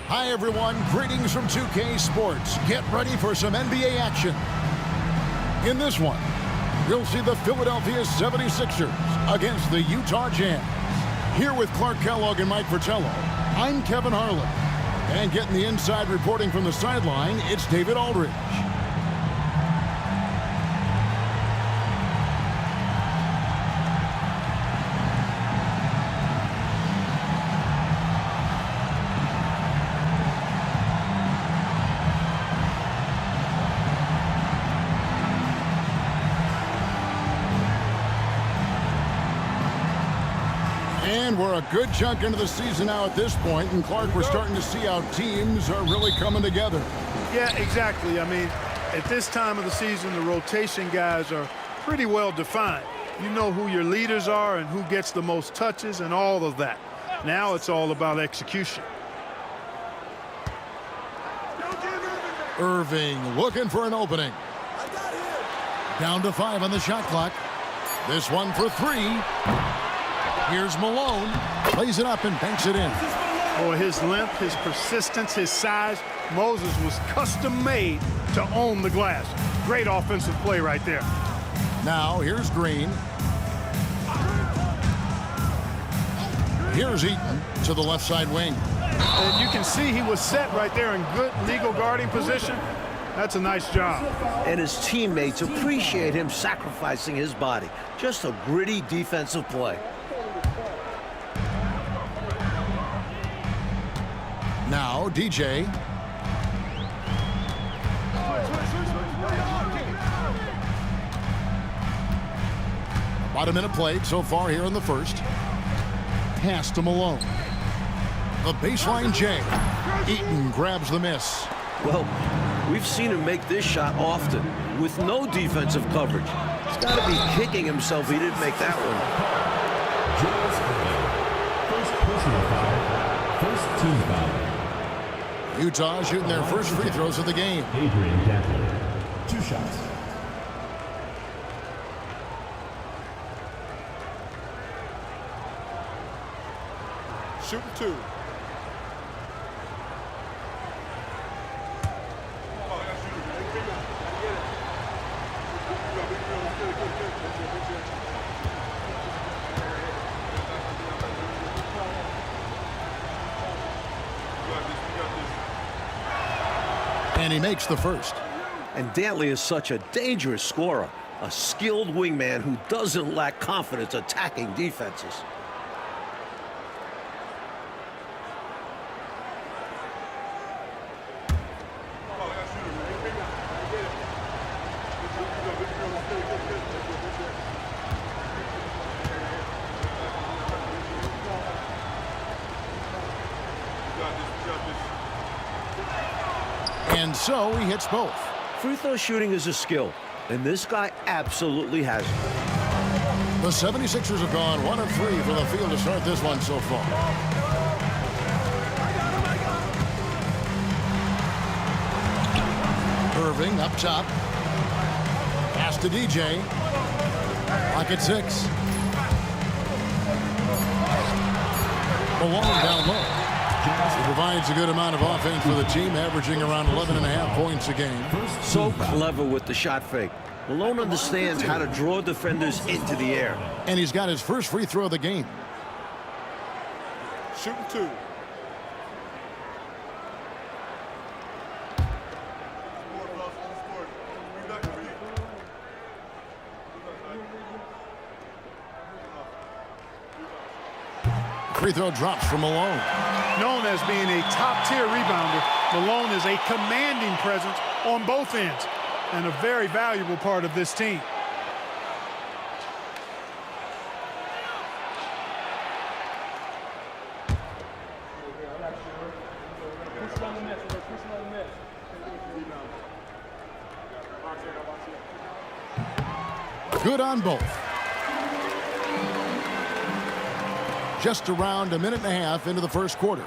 Hi, everyone. Greetings from 2K Sports. Get ready for some NBA action. In this one, you'll see the Philadelphia 76ers against the Utah Jazz. Here with Clark Kellogg and Mike Fratello, I'm Kevin Harlan. And getting the inside reporting from the sideline, it's David Aldridge. And we're a good chunk into the season now at this point, and Clark, we're starting to see how teams are really coming together. Yeah, exactly. I mean, at this time of the season, the rotation guys are pretty well defined. You know who your leaders are and who gets the most touches and all of that. Now it's all about execution. Irving looking for an opening. Down to 5 on the shot clock. This one for 3. Here's Malone, plays it up and banks it in. Boy, his length, his persistence, his size. Moses was custom made to own the glass. Great offensive play right there. Now, here's Green. Here's Eaton to the left side wing. And you can see he was set right there in good legal guarding position. That's a nice job. And his teammates appreciate him sacrificing his body. Just a gritty defensive play. Now, DJ. About a minute played so far here in the first. Pass to Malone. The baseline J. Eaton grabs the miss. Well, we've seen him make this shot often with no defensive coverage. He's got to be kicking himself he didn't make that one. First personal foul. First team foul. Utah shooting their first free throws of the game. Adrian Dantley. 2 shots. Shooting 2. And he makes the first. And Dantley is such a dangerous scorer, a skilled wingman who doesn't lack confidence attacking defenses. And so he hits both. Free throw shooting is a skill, and this guy absolutely has it. The 76ers have gone 1 of 3 from the field to start this one so far. Irving up top. Pass to DJ. Clock at 6. Malone down low. He provides a good amount of offense for the team, averaging around 11.5 points a game. So clever with the shot fake. Malone understands how to draw defenders into the air. And he's got his first free throw of the game. Shooting 2. Free throw drops for Malone. Known as being a top-tier rebounder, Malone is a commanding presence on both ends and a very valuable part of this team. Good on both. Just around a minute and a half into the first quarter.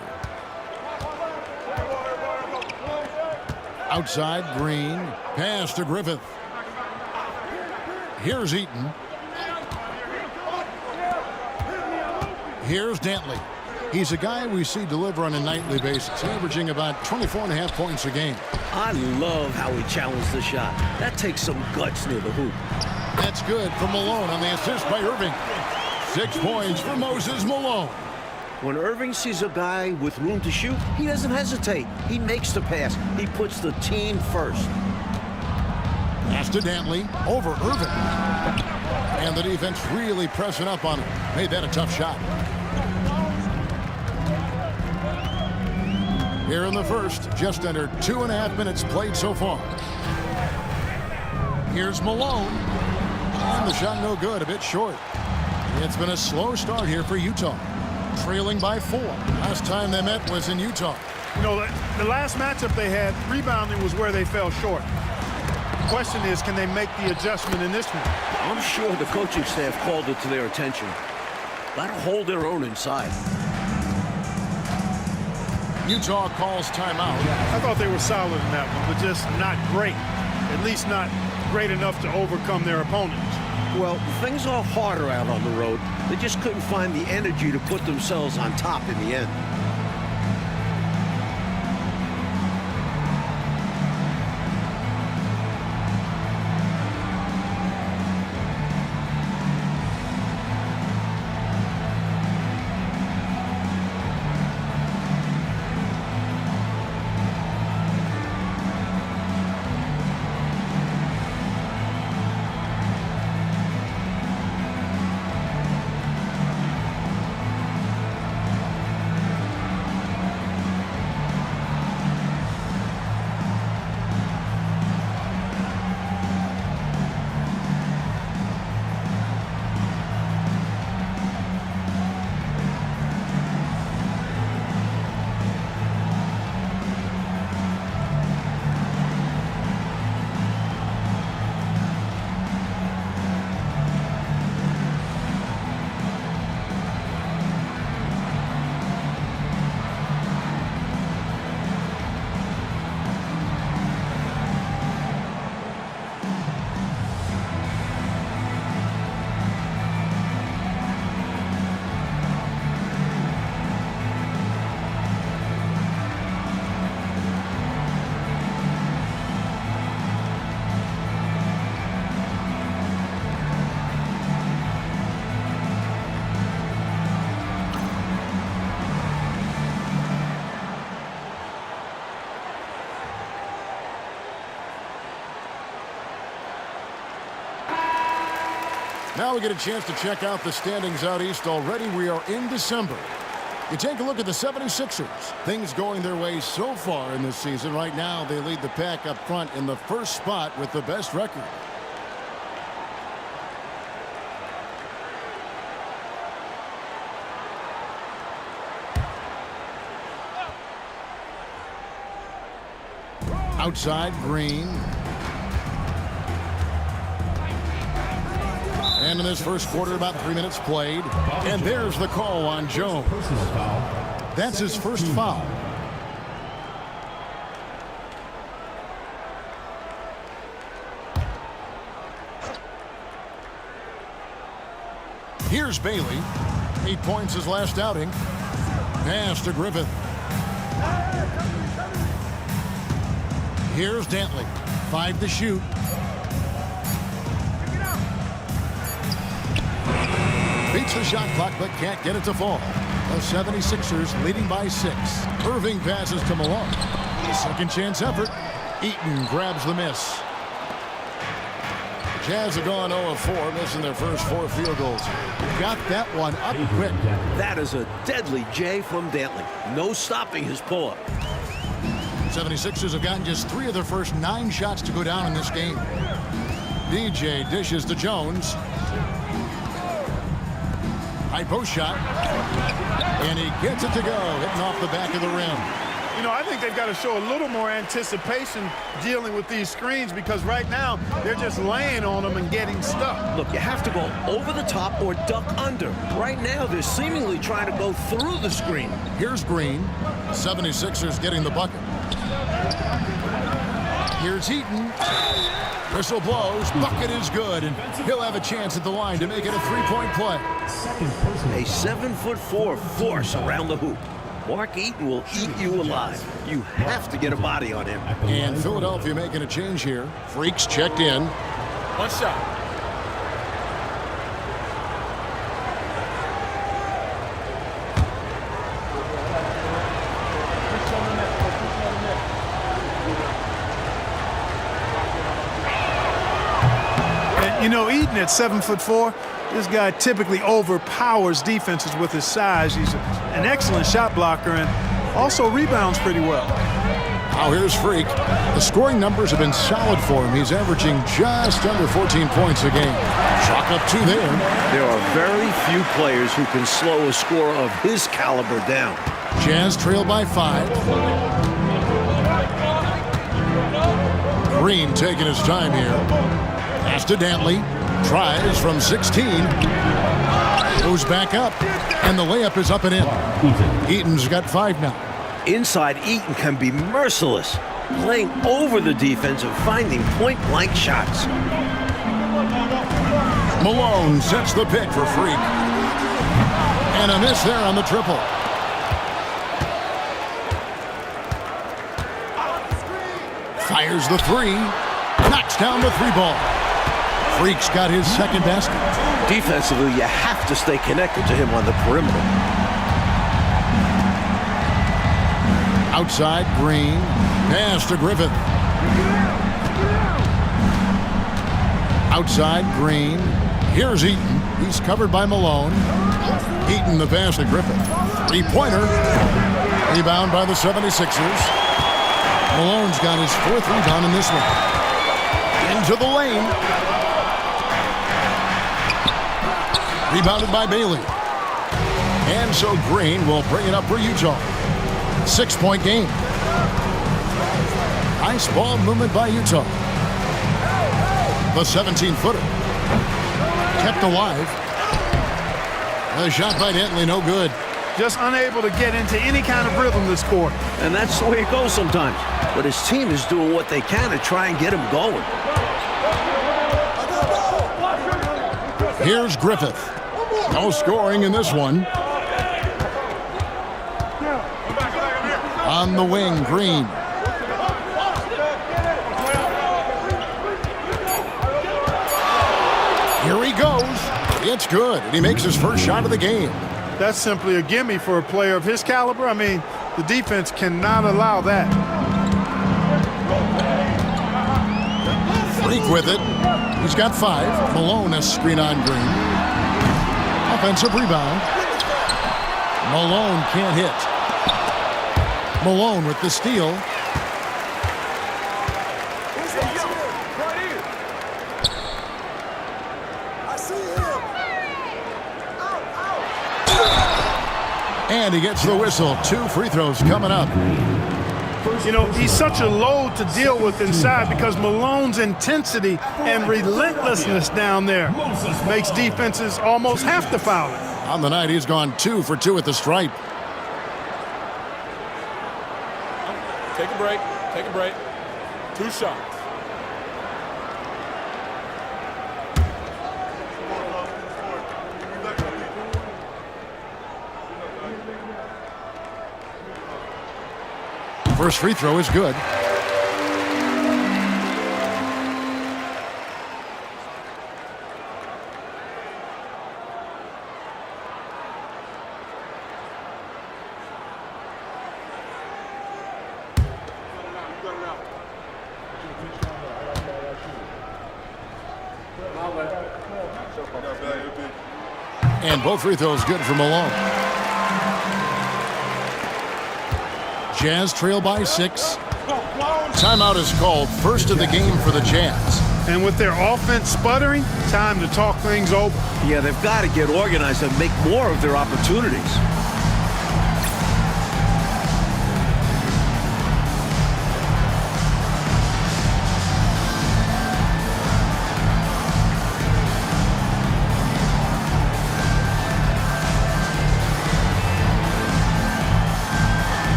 Outside, Green. Pass to Griffith. Here's Eaton. Here's Dantley. He's a guy we see deliver on a nightly basis, averaging about 24.5 points a game. I love how he challenged the shot. That takes some guts near the hoop. That's good for Malone on the assist by Irving. 6 points for Moses Malone. When Irving sees a guy with room to shoot, he doesn't hesitate. He makes the pass. He puts the team first. Pass to Dantley over Irving. And the defense really pressing up on him. Made that a tough shot. Here in the first, just under 2.5 minutes played so far. Here's Malone. And the shot no good, a bit short. It's been a slow start here for Utah. Trailing by 4. Last time they met was in Utah. You know, the last matchup they had, rebounding was where they fell short. The question is, can they make the adjustment in this one? I'm sure the coaching staff called it to their attention. Got to hold their own inside. Utah calls timeout. I thought they were solid in that one, but just not great. At least not great enough to overcome their opponents. Well, things are harder out on the road. They just couldn't find the energy to put themselves on top in the end. Now we get a chance to check out the standings out east already. We are in December. You take a look at the 76ers. Things going their way so far in this season. Right now, they lead the pack up front in the first spot with the best record. Outside, Green. And in this first quarter, about 3 minutes played. And there's the call on Jones. That's his first foul. Here's Bailey. 8 points his last outing. Pass to Griffith. Here's Dantley. 5 to shoot. Beats the shot clock, but can't get it to fall. The 76ers leading by 6. Irving passes to Malone. Second chance effort. Eaton grabs the miss. Jazz have gone 0 of 4, missing their first 4 field goals. Got that one up quick. That is a deadly J from Dantley. No stopping his pull-up. 76ers have gotten just 3 of their first 9 shots to go down in this game. DJ dishes to Jones. High post shot. And he gets it to go, hitting off the back of the rim. You know, I think they've got to show a little more anticipation dealing with these screens, because right now they're just laying on them and getting stuck. Look, you have to go over the top or duck under. Right now, they're seemingly trying to go through the screen. Here's Green. 76ers getting the bucket. Here's Eaton. Whistle blows. Bucket is good, and he'll have a chance at the line to make it a three-point play. A 7'4" force around the hoop. Mark Eaton will eat you alive. You have to get a body on him. And Philadelphia making a change here. Freaks checked in. One shot. You know, Eaton at 7'4", this guy typically overpowers defenses with his size. He's an excellent shot blocker and also rebounds pretty well. Now here's Freak. The scoring numbers have been solid for him. He's averaging just under 14 points a game. Chalk up 2 there. There are very few players who can slow a scorer of his caliber down. Jazz trail by 5. Green taking his time here. Pass to Dantley. Tries from 16. Goes back up. And the layup is up and in. Eaton's got 5 now. Inside, Eaton can be merciless, playing over the defense and finding point-blank shots. Malone sets the pick for Freak. And a miss there on the triple. Fires the 3. Knocks down the 3 ball. Freak's got his second basket. Defensively, you have to stay connected to him on the perimeter. Outside, Green. Pass to Griffith. Outside, Green. Here's Eaton. He's covered by Malone. Eaton the pass to Griffith. 3-pointer. Rebound by the 76ers. Malone's got his 4th rebound in this one. Into the lane. Rebounded by Bailey. And so Green will bring it up for Utah. 6-point game. Nice ball movement by Utah. The 17-footer. Kept alive. The shot by Dantley, no good. Just unable to get into any kind of rhythm this quarter. And that's the way it goes sometimes. But his team is doing what they can to try and get him going. Here's Griffith. No scoring in this one. On the wing, Green. Here he goes. It's good, and he makes his first shot of the game. That's simply a gimme for a player of his caliber. I mean, the defense cannot allow that. Freak with it. He's got 5. Malone a screen on Green. Offensive rebound. Malone can't hit. Malone with the steal. And he gets the whistle. 2 free throws coming up. You know, he's such a load to deal with inside because Malone's intensity and relentlessness down there makes defenses almost have to foul him. On the night, he's gone 2 for 2 at the stripe. Take a break. Take a break. 2 shots. First free throw is good. And both free throws good for Malone. Jazz trail by 6. Timeout is called. First of the game for the Jazz. And with their offense sputtering, time to talk things over. Yeah, they've got to get organized and make more of their opportunities.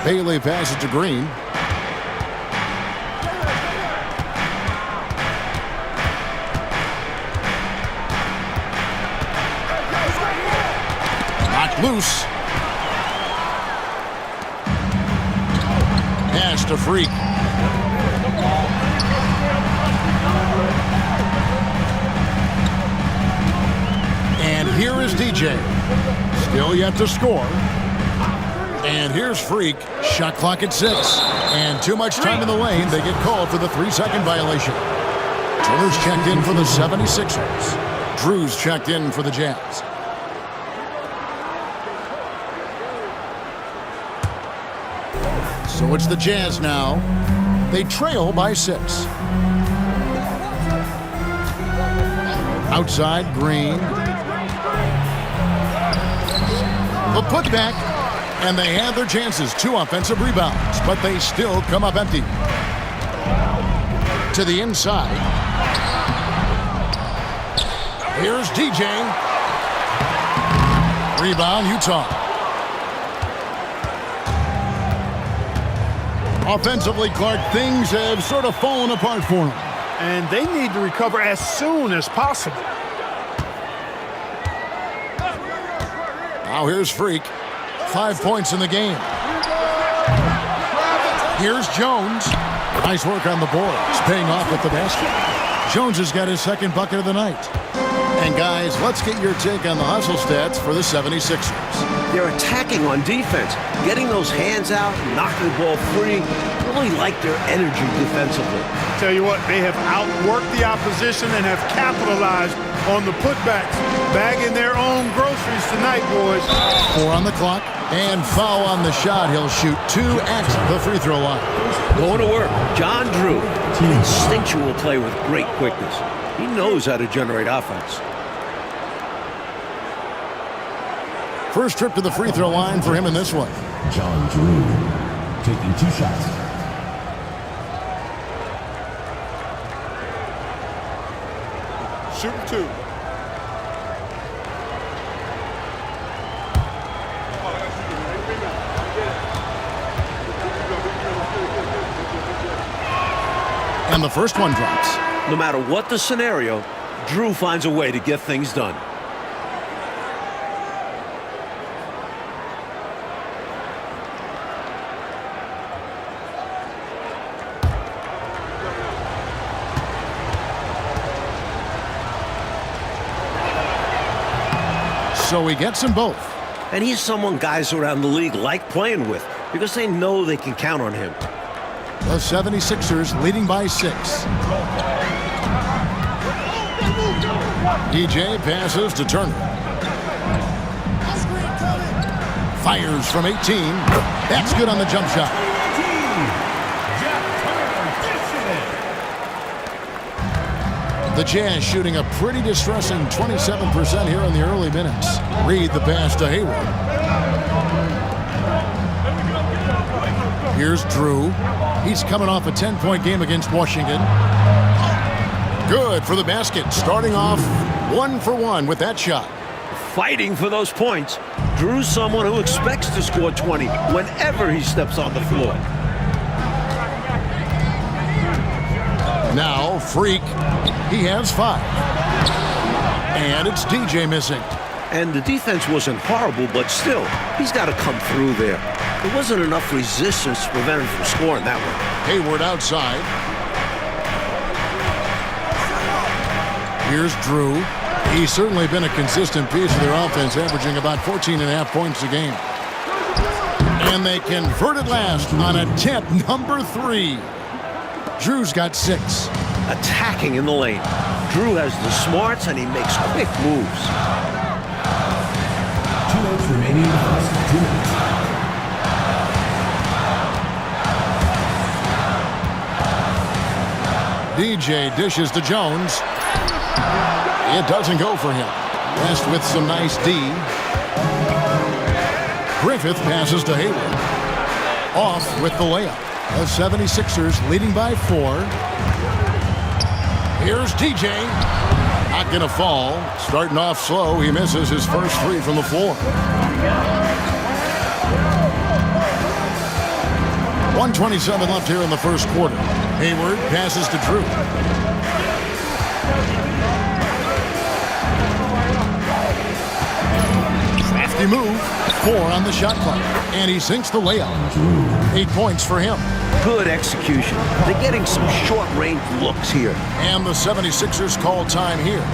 Bailey passes to Green. Knocked loose. Pass to Freak. And here is DJ. Still yet to score. And here's Freak. Shot clock at 6. And too much time in the lane. They get called for the 3-second violation. Turner's checked in for the 76ers. Drew's checked in for the Jazz. So it's the Jazz now. They trail by 6. Outside, Green. The putback, and they have their chances. 2 offensive rebounds, but they still come up empty. To the inside. Here's DJ. Rebound, Utah. Offensively, Clark, things have sort of fallen apart for them. And they need to recover as soon as possible. Now here's Freak. 5 points in the game. Here's Jones. Nice work on the boards, paying off with the basket. Jones has got his second bucket of the night. And guys, let's get your take on the hustle stats for the 76ers. They're attacking on defense, getting those hands out, knocking the ball free. Really like their energy defensively. Tell you what, they have outworked the opposition and have capitalized on the putbacks. Bagging their own groceries tonight, boys. 4 on the clock, and foul on the shot. He'll shoot 2 at the free throw line. Going to work. John Drew. Instinctual play with great quickness. He knows how to generate offense. First trip to the free throw line for him in this one. John Drew taking 2 shots. Shooting 2. And the first one drops. No matter what the scenario, Drew finds a way to get things done. So he gets them both. And he's someone guys around the league like playing with because they know they can count on him. The 76ers leading by 6. DJ passes to Turner. Fires from 18. That's good on the jump shot. The Jazz shooting a pretty distressing 27% here in the early minutes. Reed the pass to Hayward. Here's Drew. He's coming off a 10-point game against Washington. Good for the basket. Starting off 1 for 1 with that shot. Fighting for those points. Drew's someone who expects to score 20 whenever he steps on the floor. Now, Freak. He has 5. And it's DJ missing. And the defense wasn't horrible, but still, he's got to come through there. There wasn't enough resistance to prevent him from scoring that one. Hayward outside. Here's Drew. He's certainly been a consistent piece of their offense, averaging about 14.5 points a game. And they convert it last on attempt number 3. Drew's got 6. Attacking in the lane. Drew has the smarts and he makes quick moves. 2 minutes remaining in the first 2 minutes. DJ dishes to Jones. It doesn't go for him. West with some nice D. Griffith passes to Hayward. Off with the layup. The 76ers leading by 4. Here's DJ. Not going to fall. Starting off slow. He misses his first 3 from the floor. 1:27 left here in the first quarter. Hayward passes to Drew. Crafty move. 4 on the shot clock. And he sinks the layup. 8 points for him. Good execution. They're getting some short-range looks here. And the 76ers call time here.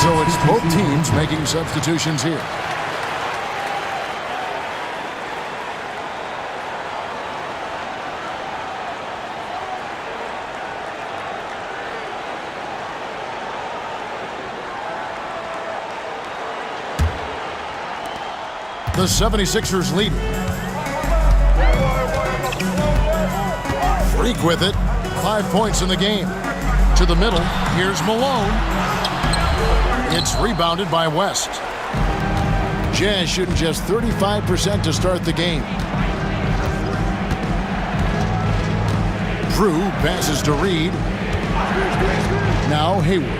So it's both teams making substitutions here. The 76ers lead. Freak with it. 5 points in the game. To the middle. Here's Malone. It's rebounded by West. Jazz shooting just 35% to start the game. Drew passes to Reed. Now Hayward.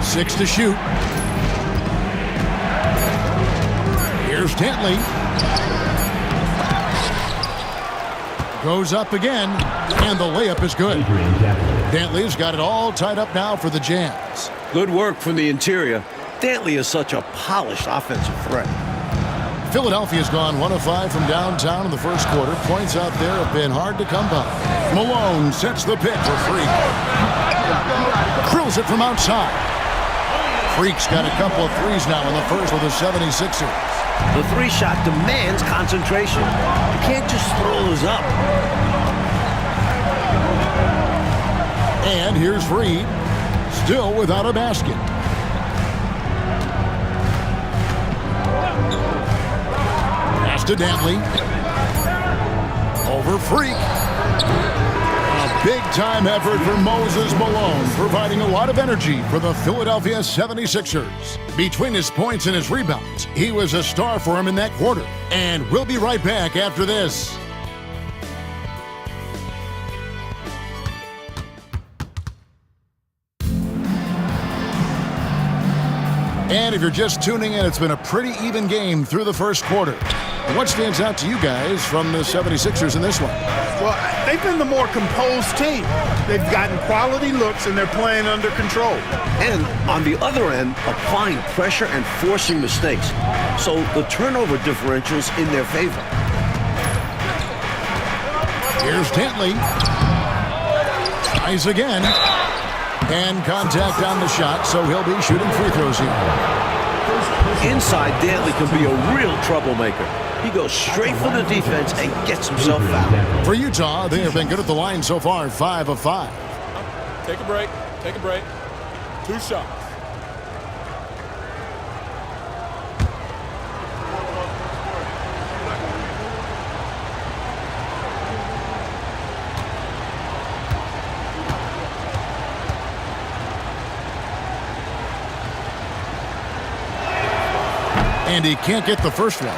6 to shoot. Here's Dantley. Goes up again, and the layup is good. Dantley's got it all tied up now for the Jazz. Good work from the interior. Dantley is such a polished offensive threat. Philadelphia's gone 1 of 5 from downtown in the first quarter. Points out there have been hard to come by. Malone sets the pick for Freak. Drills it from outside. Freak's got a couple of threes now in the first with the 76ers. The three-shot demands concentration. You can't just throw those up. And here's Reed, still without a basket. Pass to Dantley. Over Freak. A big-time effort for Moses Malone, providing a lot of energy for the Philadelphia 76ers. Between his points and his rebounds, he was a star for him in that quarter. And we'll be right back after this. And if you're just tuning in, it's been a pretty even game through the first quarter. What stands out to you guys from the 76ers in this one? Well, they've been the more composed team. They've gotten quality looks, and they're playing under control. And on the other end, applying pressure and forcing mistakes. So the turnover differential's in their favor. Here's Dantley. Tries again. And contact on the shot, so he'll be shooting free throws here. Inside, Dantley can be a real troublemaker. He goes straight for the defense and gets himself fouled. For Utah, they have been good at the line so far, 5 of 5. Take a break. Take a break. 2 shots. And he can't get the first one.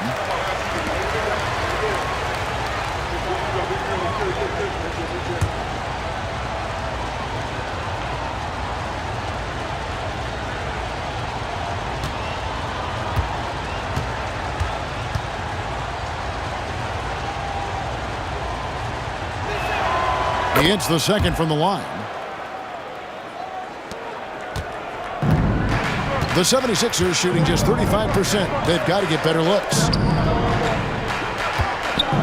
He hits the second from the line. The 76ers shooting just 35%. They've got to get better looks.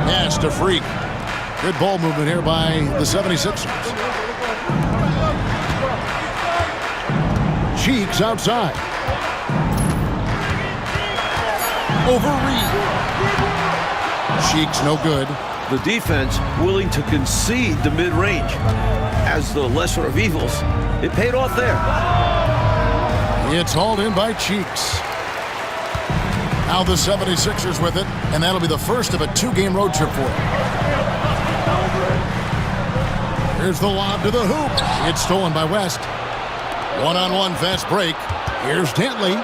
Pass to Freak. Good ball movement here by the 76ers. Cheeks outside. Over Reed. Cheeks no good. The defense willing to concede the mid-range. As the lesser of evils, it paid off there. It's hauled in by Cheeks. Now the 76ers with it, and that'll be the first of a 2-game road trip for them. Here's the lob to the hoop. It's stolen by West. One-on-one fast break. Here's Dantley.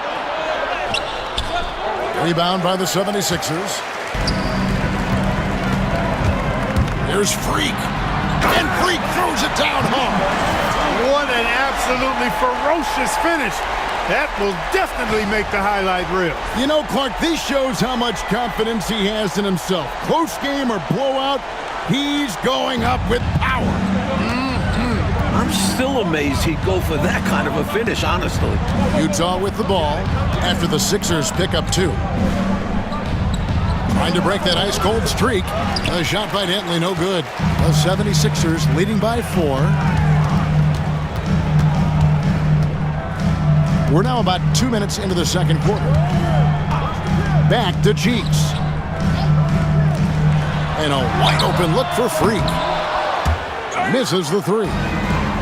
Rebound by the 76ers. Here's Freak. And Freak throws it down hard. What an absolutely ferocious finish. That will definitely make the highlight reel. You know, Clark, this shows how much confidence he has in himself. Close game or blowout, he's going up with power. I'm still amazed he'd go for that kind of a finish, honestly. Utah with the ball after the Sixers pick up 2. Trying to break that ice-cold streak. A shot by Dantley, no good. The 76ers leading by 4. We're now about 2 minutes into the second quarter. Back to Cheeks. And a wide-open look for Freak. Misses the 3.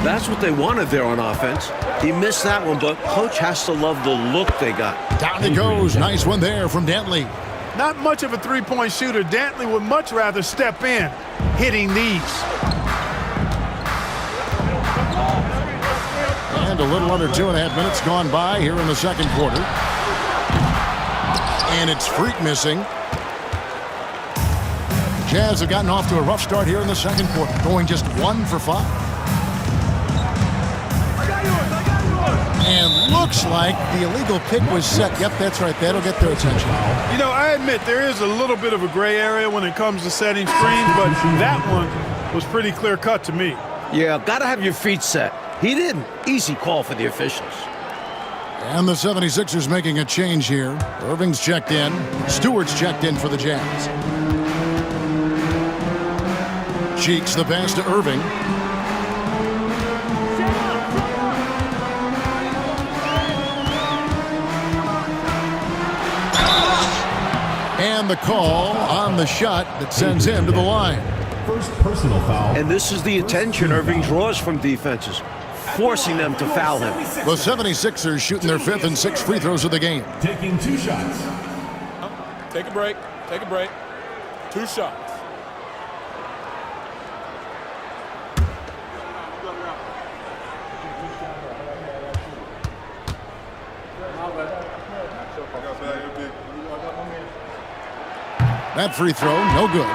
That's what they wanted there on offense. He missed that one, but coach has to love the look they got. Down it goes. Nice one there from Dantley. Not much of a three-point shooter. Dantley would much rather step in, hitting these. And a little under 2.5 minutes gone by here in the second quarter. And it's Freak missing. Jazz have gotten off to a rough start here in the second quarter, going just 1 for 5. And looks like the illegal pick was set. Yep, that's right. That'll get their attention. You know, I admit there is a little bit of a gray area when it comes to setting screens, but that one was pretty clear-cut to me. Yeah, got to have your feet set. He didn't. Easy call for the officials. And the 76ers making a change here. Irving's checked in. Stewart's checked in for the Jazz. Cheeks the pass to Irving. And the call on the shot that sends him to the line. First personal foul. And this is the attention Irving draws from defenses, forcing them to foul him. The 76ers shooting their 5th and 6th free throws of the game. Taking 2 shots. Take a break. Take a break. 2 shots. That free throw, no good.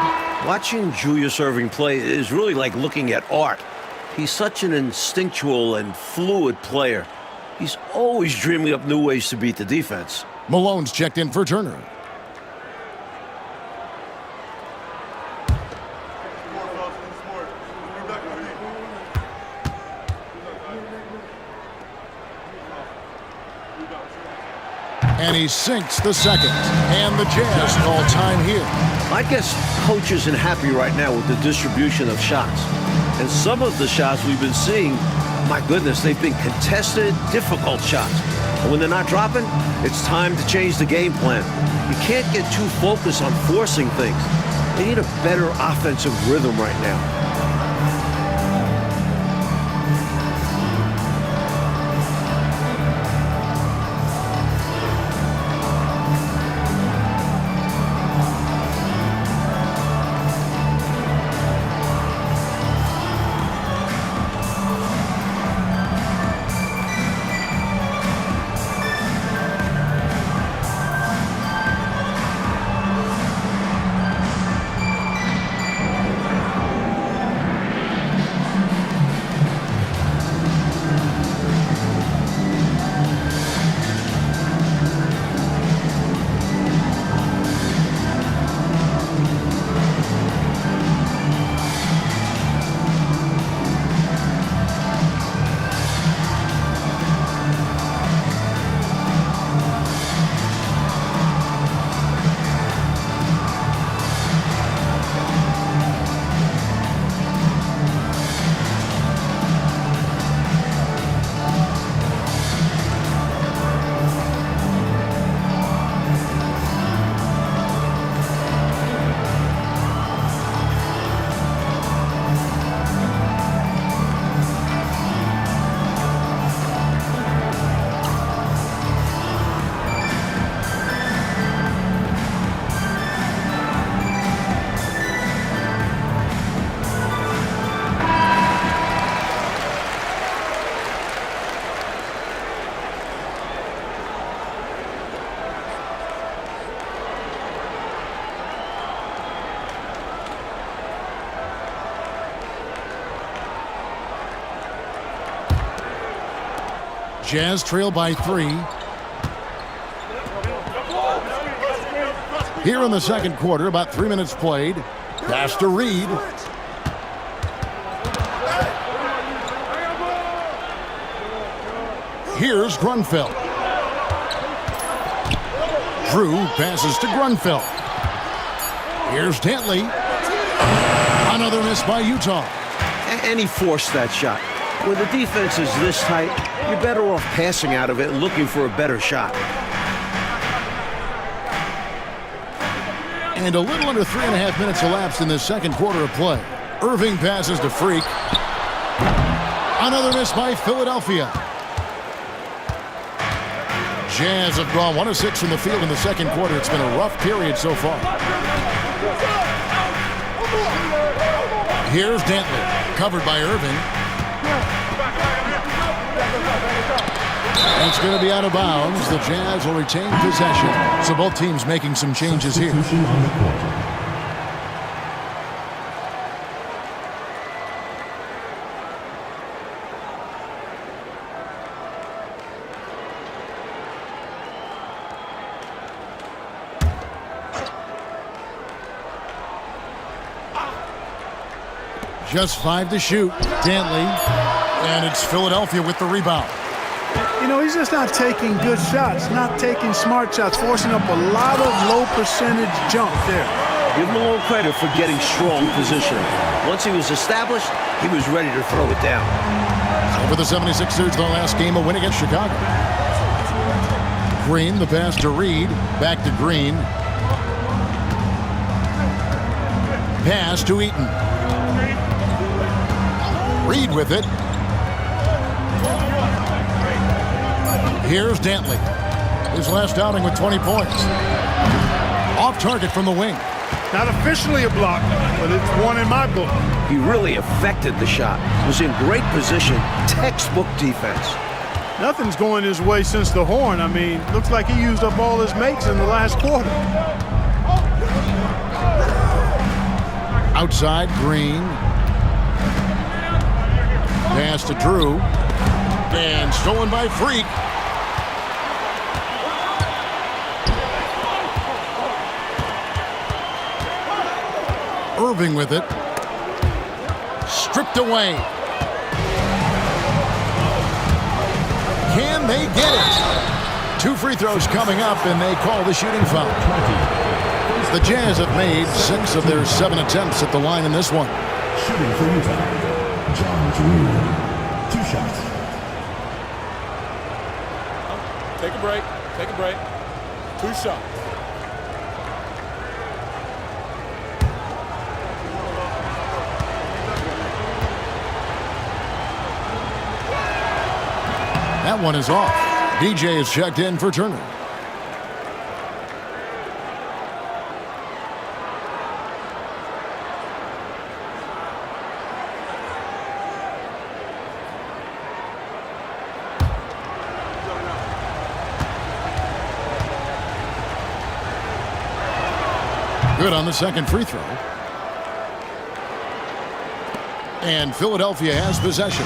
Watching Julius Irving play is really like looking at art. He's such an instinctual and fluid player. He's always dreaming up new ways to beat the defense. Malone's checked in for Turner. And he sinks the second. And the Jazz call time here. I guess coach isn't happy right now with the distribution of shots. And some of the shots we've been seeing, my goodness, they've been contested, difficult shots. And when they're not dropping, it's time to change the game plan. You can't get too focused on forcing things. They need a better offensive rhythm right now. Jazz trail by 3. Here in the second quarter, about 3 minutes played. Pass to Reed. Here's Grunfeld. Drew passes to Grunfeld. Here's Dantley. Another miss by Utah. And he forced that shot. When the defense is this tight, you're better off passing out of it and looking for a better shot. And a little under 3.5 minutes elapsed in this second quarter of play. Irving passes to Freak. Another miss by Philadelphia. Jazz have gone 1 of 6 from the field in the second quarter. It's been a rough period so far. Here's Dantley, covered by Irving. It's going to be out of bounds. The Jazz will retain possession. So both teams making some changes here. Substitution on the court. Just 5 to shoot. Dantley. And it's Philadelphia with the rebound. You know, he's just not taking good shots, not taking smart shots, forcing up a lot of low percentage jump there. Give him a little credit for getting strong positioning. Once he was established, he was ready to throw it down. Over the 76ers, their last game, a win against Chicago. Green, the pass to Reed. Back to Green. Pass to Eaton. Reed with it. Here's Dantley. His last outing with 20 points. Off target from the wing. Not officially a block, but it's one in my book. He really affected the shot. Was in great position. Textbook defense. Nothing's going his way since the horn. I mean, looks like he used up all his makes in the last quarter. Outside, Green. Pass to Drew. And stolen by Freak. Irving with it. Stripped away. Can they get it? 2 free throws coming up, and they call the shooting foul. The Jazz have made 6 of their 7 attempts at the line in this one. Shooting for Utah, John Drew. 2 shots. Take a break. Take a break. 2 shots. That one is off. DJ is checked in for Turner. Good on the second free throw. And Philadelphia has possession.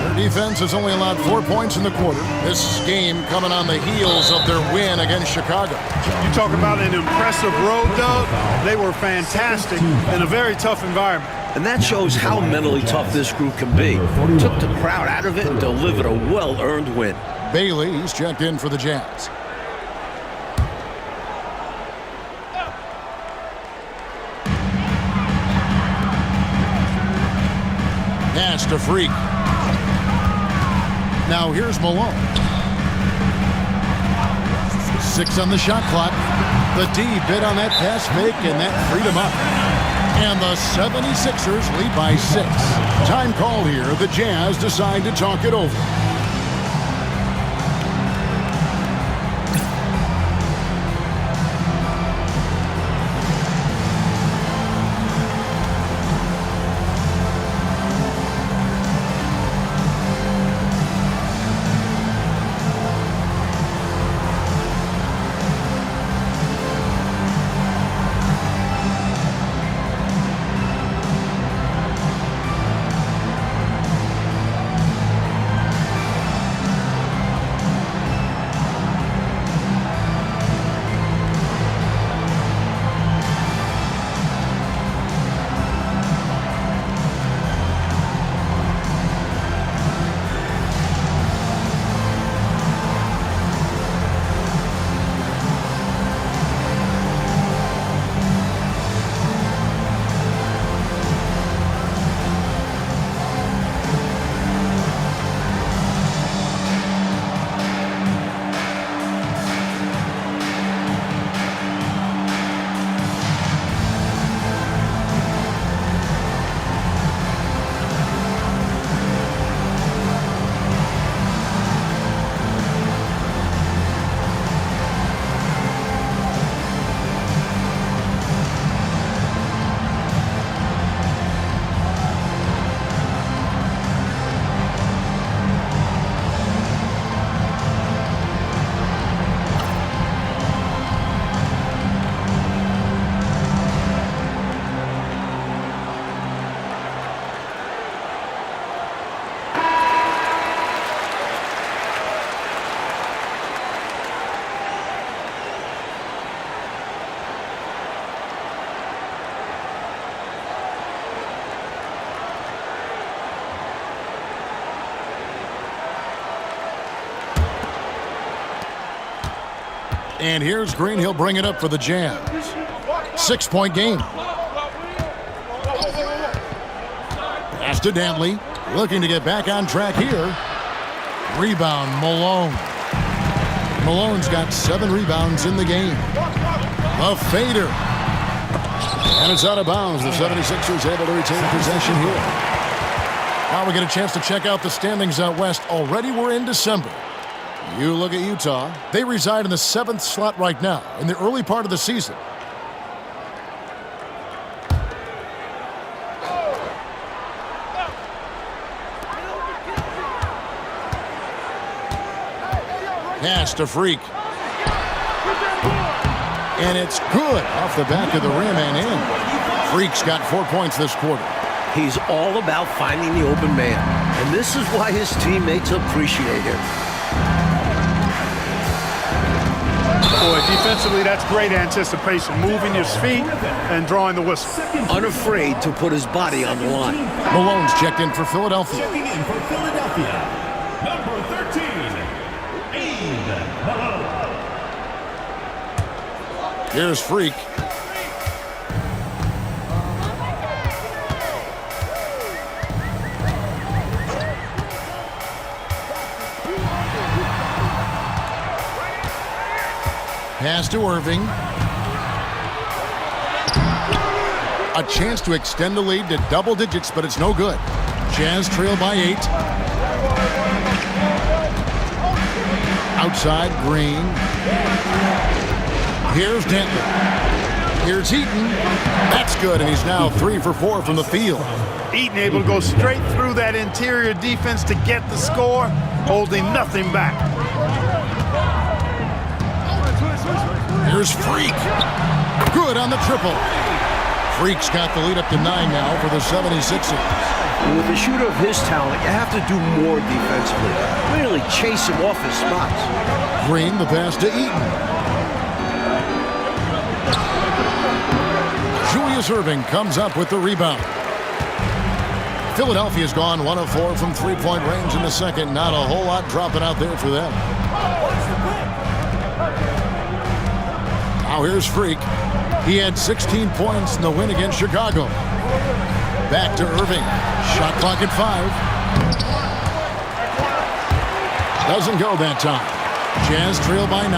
Their defense has only allowed 4 points in the quarter. This game coming on the heels of their win against Chicago. You talk about an impressive road, Doug. They were fantastic in a very tough environment. And that shows how mentally tough this group can be. Took the crowd out of it and delivered a well-earned win. Bailey, he's checked in for the Jazz. Pass to Freak. Now here's Malone. 6 on the shot clock. The D bid on that pass fake, and that freed him up. And the 76ers lead by 6. Time call here. The Jazz decide to talk it over. And here's Green. He'll bring it up for the Jazz. 6-point game. Pass to Dantley. Looking to get back on track here. Rebound, Malone. Malone's got 7 rebounds in the game. A fader. And it's out of bounds. The 76ers able to retain possession here. Now we get a chance to check out the standings out west. Already we're in December. You look at Utah. They reside in the 7th slot right now in the early part of the season. Pass to Freak. And it's good off the back of the rim and in. Freak's got 4 points this quarter. He's all about finding the open man, and this is why his teammates appreciate him. Boy, defensively, that's great anticipation. Moving his feet and drawing the whistle. Unafraid to put his body on the line. Malone's checked in for Philadelphia. Checking in for Philadelphia, number 13, Abe Malone. Here's Freak. Pass to Irving. A chance to extend the lead to double digits, but it's no good. Jazz trail by 8. Outside, Green. Here's Denton. Here's Eaton. That's good, and he's now 3 for 4 from the field. Eaton able to go straight through that interior defense to get the score, holding nothing back. Here's Freak. Good on the triple. Freak's got the lead up to 9 now for the 76ers. With a shooter of his talent, you have to do more defensively. Really chase him off his spots. Green, the pass to Eaton. Julius Irving comes up with the rebound. Philadelphia's gone 1 of 4 from three-point range in the second. Not a whole lot dropping out there for them. Now here's Freak. He had 16 points in the win against Chicago. Back to Irving. Shot clock at 5. Doesn't go that time. Jazz trail by 9.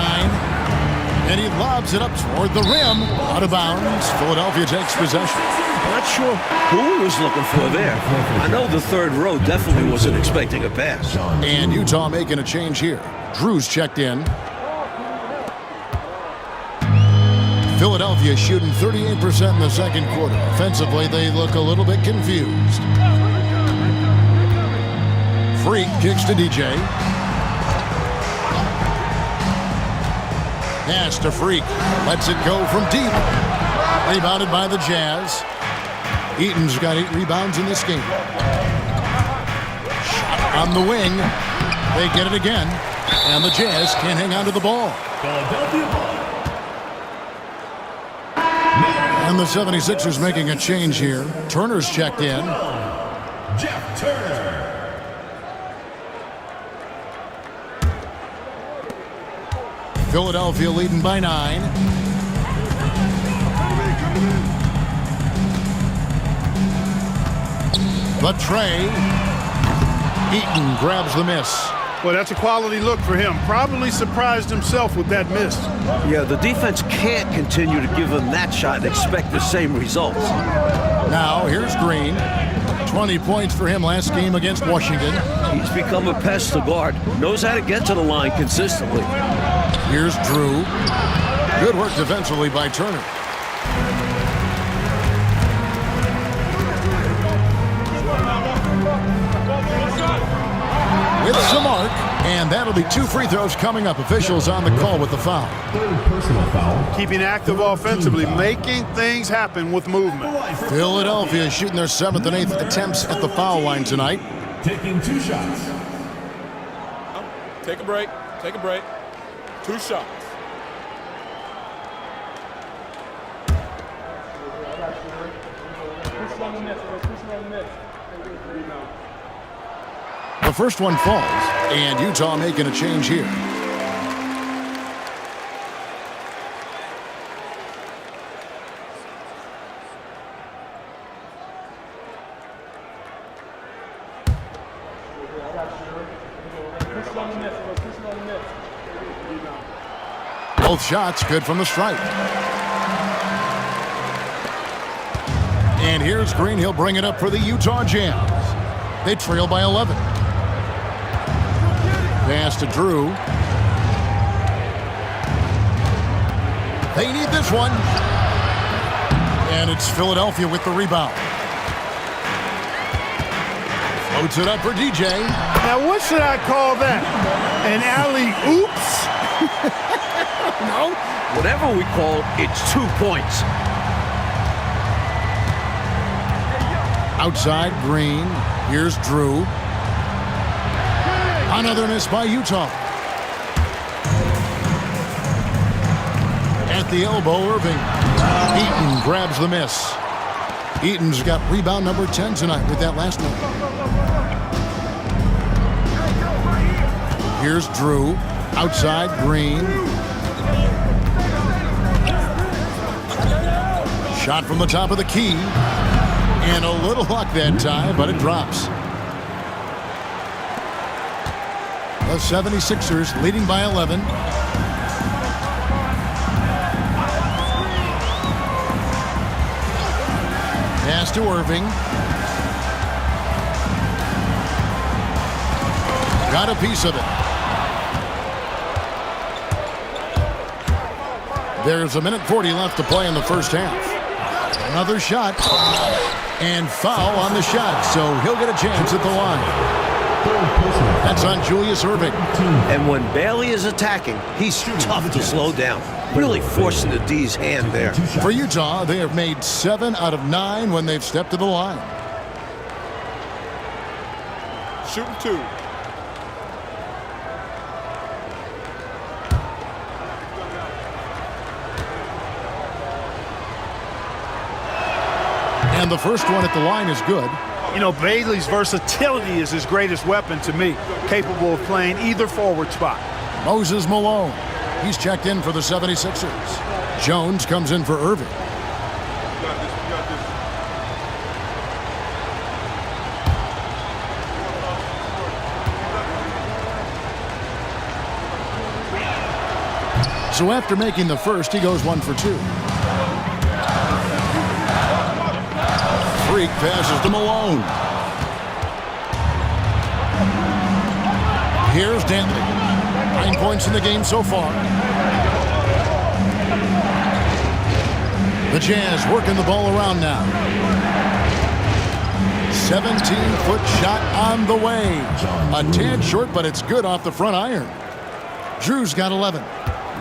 And he lobs it up toward the rim. Out of bounds. Philadelphia takes possession. Not sure who he was looking for there. I know the third row definitely wasn't expecting a pass. And Utah making a change here. Drew's checked in. Philadelphia shooting 38% in the second quarter. Offensively, they look a little bit confused. Freak kicks to DJ. Pass to Freak. Lets it go from deep. Rebounded by the Jazz. Eaton's got 8 rebounds in this game. Shot on the wing. They get it again. And the Jazz can't hang on to the ball. Philadelphia ball. And the 76ers making a change here. Turner's checked in. Jeff Turner. Philadelphia leading by 9. The tray. Eaton grabs the miss. Well, that's a quality look for him. Probably surprised himself with that miss. Yeah, the defense can't continue to give him that shot and expect the same results. Now, here's Green. 20 points for him last game against Washington. He's become a pest to guard. Knows how to get to the line consistently. Here's Drew. Good work defensively by Turner. With some arc, and that'll be 2 free throws coming up. Officials on the call with the foul. Third personal foul. Keeping active offensively, making things happen with movement. Philadelphia shooting their 7th and 8th attempts at the foul line tonight. Taking 2 shots. Take a break. Take a break. 2 shots. The first one falls, and Utah making a change here. Both shots good from the stripe. And here's Green. He'll bring it up for the Utah Jazz. They trail by 11. Pass to Drew. They need this one. And it's Philadelphia with the rebound. Floats it up for DJ. Now, what should I call that? An alley-oops? No, whatever we call it, it's 2 points. Outside, Green. Here's Drew. Another miss by Utah. At the elbow, Irving. Eaton grabs the miss. Eaton's got rebound number 10 tonight with that last one. Here's Drew. Outside, Green. Shot from the top of the key. And a little luck that time, but it drops. The 76ers leading by 11. Pass to Irving. Got a piece of it. There's 1:40 left to play in the first half. Another shot. And foul on the shot, so he'll get a chance at the line. That's on Julius Irving. And when Bailey is attacking, he's tough to slow down. Really forcing the D's hand there. For Utah, they have made 7 out of 9 when they've stepped to the line. Shooting 2. And the first one at the line is good. You know, Bailey's versatility is his greatest weapon to me, capable of playing either forward spot. Moses Malone. He's checked in for the 76ers. Jones comes in for Irving. So after making the first, he goes 1 for 2. Freak passes to Malone. Here's Dantley. 9 points in the game so far. The Jazz working the ball around now. 17-foot shot on the way. A tad short, but it's good off the front iron. Drew's got 11.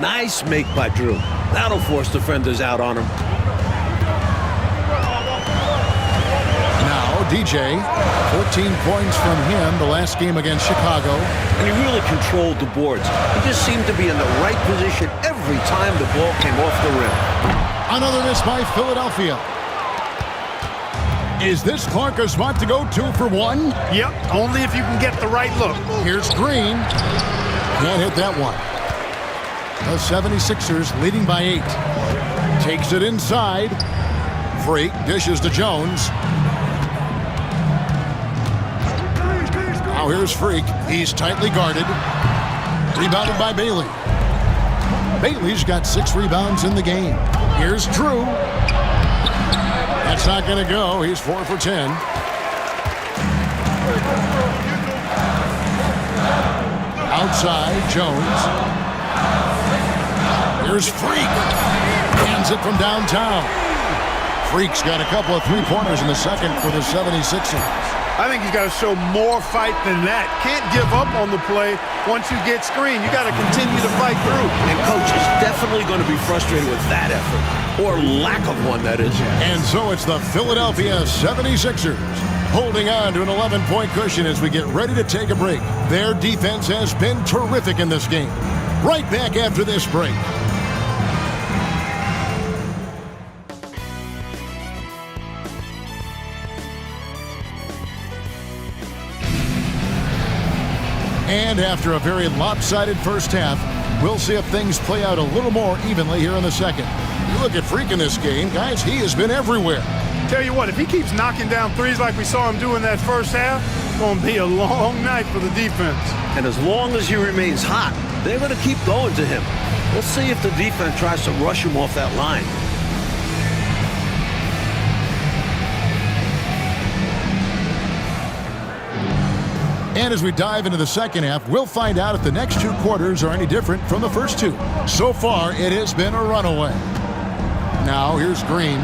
Nice make by Drew. That'll force defenders out on him. DJ, 14 points from him the last game against Chicago. And he really controlled the boards. He just seemed to be in the right position every time the ball came off the rim. Another miss by Philadelphia. Is this Clark a spot to go 2 for 1? Yep, only if you can get the right look. Here's Green. Can't hit that one. The 76ers leading by 8. Takes it inside. Freak dishes to Jones. Now here's Freak. He's tightly guarded. Rebounded by Bailey. Bailey's got 6 rebounds in the game. Here's Drew. That's not going to go. He's 4 for 10. Outside, Jones. Here's Freak. Hands it from downtown. Freak's got a couple of three-pointers in the second for the 76ers. I think he's got to show more fight than that. Can't give up on the play once you get screened. You got to continue to fight through. And coach is definitely going to be frustrated with that effort. Or lack of one, that is. And so it's the Philadelphia 76ers holding on to an 11-point cushion as we get ready to take a break. Their defense has been terrific in this game. Right back after this break. And after a very lopsided first half, we'll see if things play out a little more evenly here in the second. You look at Freak in this game, guys, he has been everywhere. Tell you what, if he keeps knocking down threes like we saw him do in that first half, It's going to be a long night for the defense. And as long as he remains hot, they're going to keep going to him. Let's see if the defense tries to rush him off that line. And as we dive into the second half, we'll find out if the next 2 quarters are any different from the first 2. So far, it has been a runaway. Now, here's Green.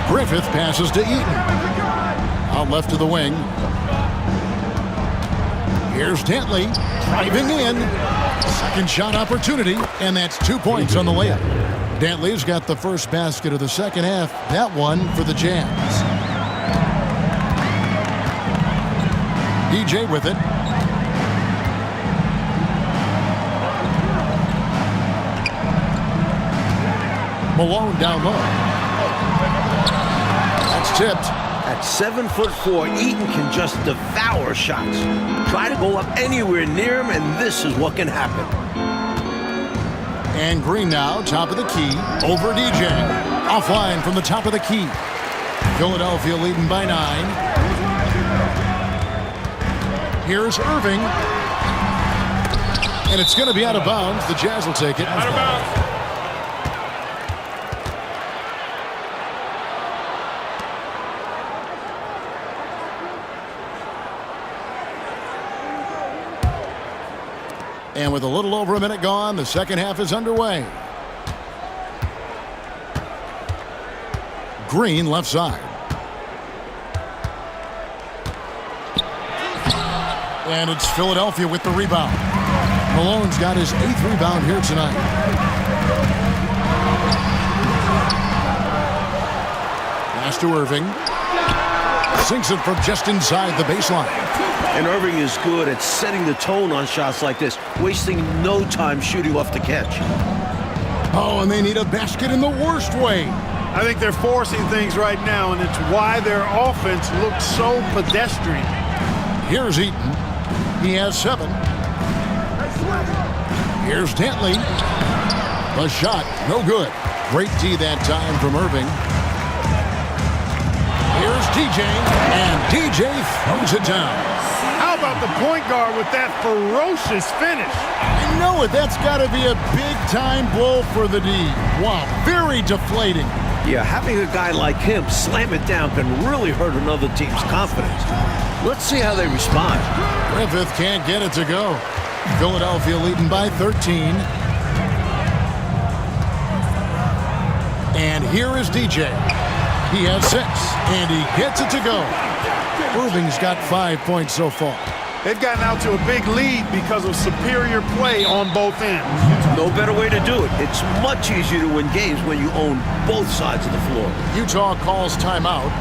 Griffith passes to Eaton. Out left to the wing. Here's Dantley driving in. Second shot opportunity, and that's 2 points on the layup. Dantley's got the first basket of the second half. That one for the Jazz. DJ with it. Malone down low. That's tipped. At 7'4", Eaton can just devour shots. Try to go up anywhere near him, and this is what can happen. And Green now, top of the key, over DJ. Offline from the top of the key. Philadelphia leading by 9. Here's Irving. And it's going to be out of bounds. The Jazz will take it. Out of bounds. And with a little over a minute gone, the second half is underway. Green left side. And it's Philadelphia with the rebound. Malone's got his 8th rebound here tonight. Pass to Irving. Sinks it from just inside the baseline. And Irving is good at setting the tone on shots like this, wasting no time shooting off the catch. Oh, and they need a basket in the worst way. I think they're forcing things right now, and it's why their offense looks so pedestrian. Here's Eaton. He has 7. Here's Dantley. The shot, no good. Great D that time from Irving. Here's DJ, and DJ throws it down. How about the point guard with that ferocious finish? I know it. That's got to be a big-time blow for the D. Wow, very deflating. Yeah, having a guy like him slam it down can really hurt another team's confidence. Let's see how they respond. Griffith can't get it to go. Philadelphia leading by 13. And here is DJ. He has 6, and he gets it to go. Irving's got 5 points so far. They've gotten out to a big lead because of superior play on both ends. No better way to do it. It's much easier to win games when you own both sides of the floor. Utah calls timeout.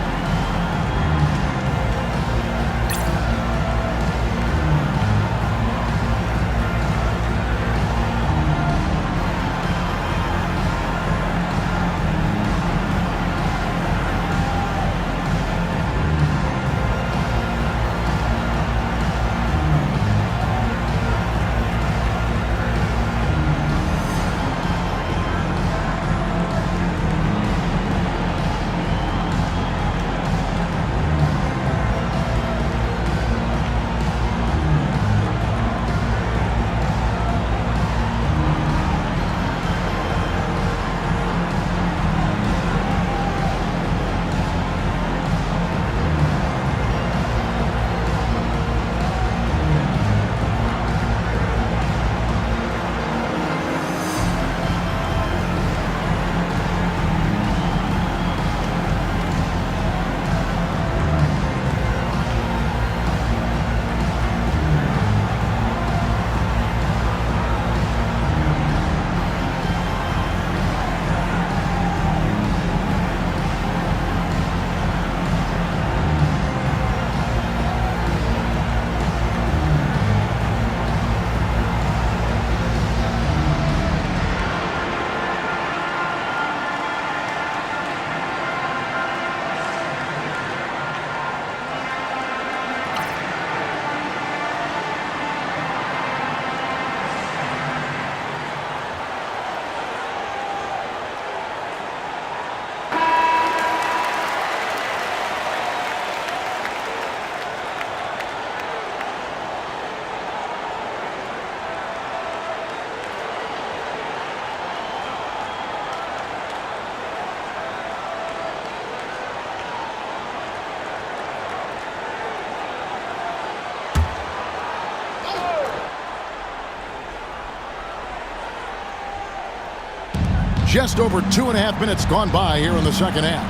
Just over 2.5 minutes gone by here in the second half.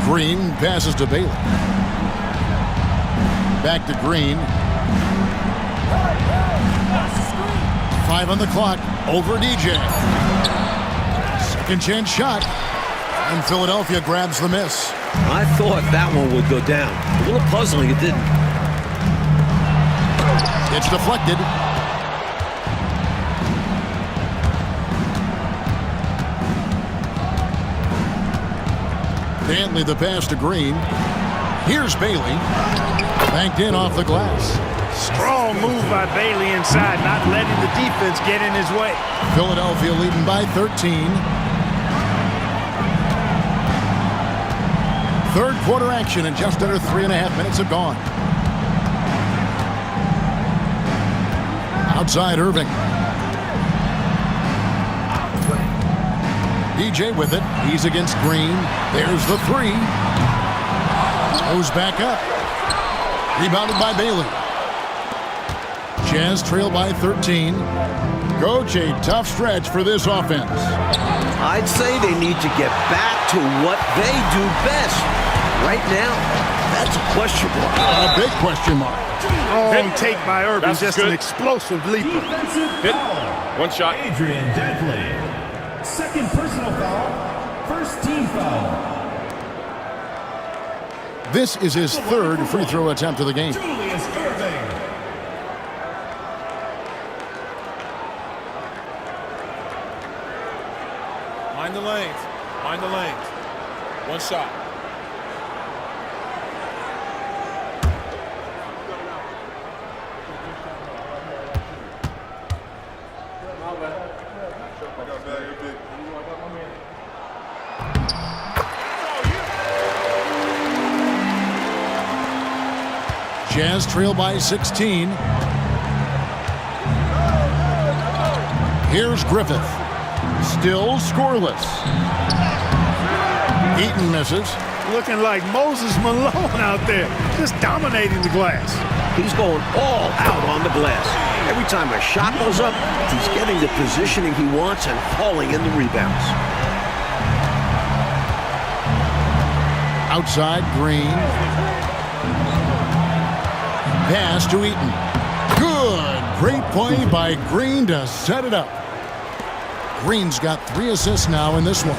Green passes to Bailey. Back to Green. 5 on the clock. Over DJ. Second chance shot. And Philadelphia grabs the miss. I thought that one would go down. A little puzzling, it didn't. It's deflected. Dantley the pass to Green. Here's Bailey. Banked in off the glass. Strong move by Bailey inside, not letting the defense get in his way. Philadelphia leading by 13. Third quarter action, and just under 3.5 minutes have gone. Outside Irving. DJ with it. He's against Green. There's the three. Goes back up. Rebounded by Bailey. Jazz trail by 13. Coach, a tough stretch for this offense. I'd say they need to get back to what they do best. Right now, that's a question mark. A big question mark. Strong take by Irving, That's just good. an explosive leaper. Defensive Hit. foul. One shot. Adrian Dantley. Second personal foul. First team foul. This is his third free throw attempt of the game. Julius Irving. Mind the lanes. Mind the lanes. One shot. Jazz trail by 16. Here's Griffith. Still scoreless. Eaton misses. Looking like Moses Malone out there, just dominating the glass. He's going all out on the glass. Every time a shot goes up, he's getting the positioning he wants and hauling in the rebounds. Outside Green. Pass to Eaton. Good. Great play by Green to set it up. Green's got 3 assists now in this one.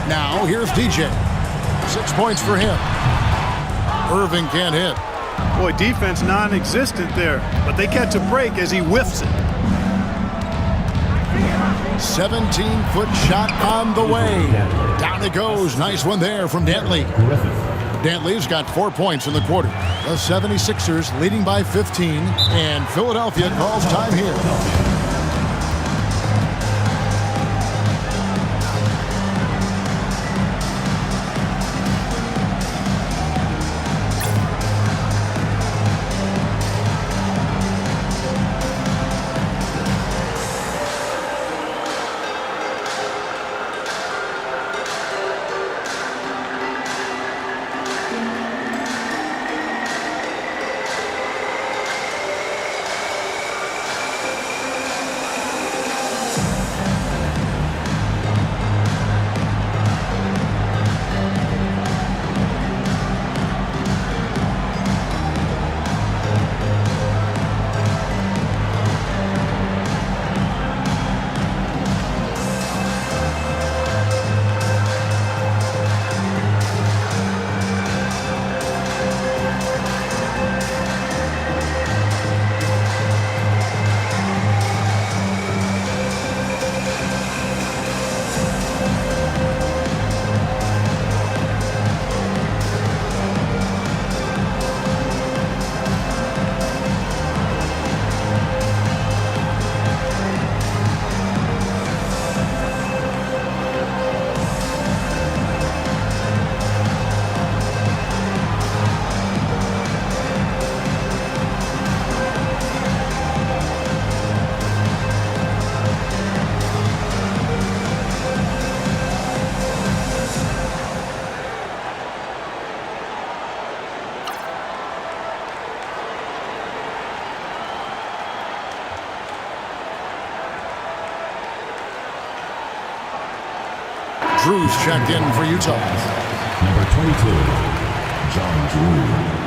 Now here's DJ. 6 points for him. Irving can't hit. Boy, defense non-existent there, but they catch a break as he whiffs it. 17-foot shot on the way. Down it goes. Nice one there from Dantley. Dantley's got 4 points in the quarter. The 76ers leading by 15, and Philadelphia calls time here. Drew's checked in for Utah. Number 22, John Drew.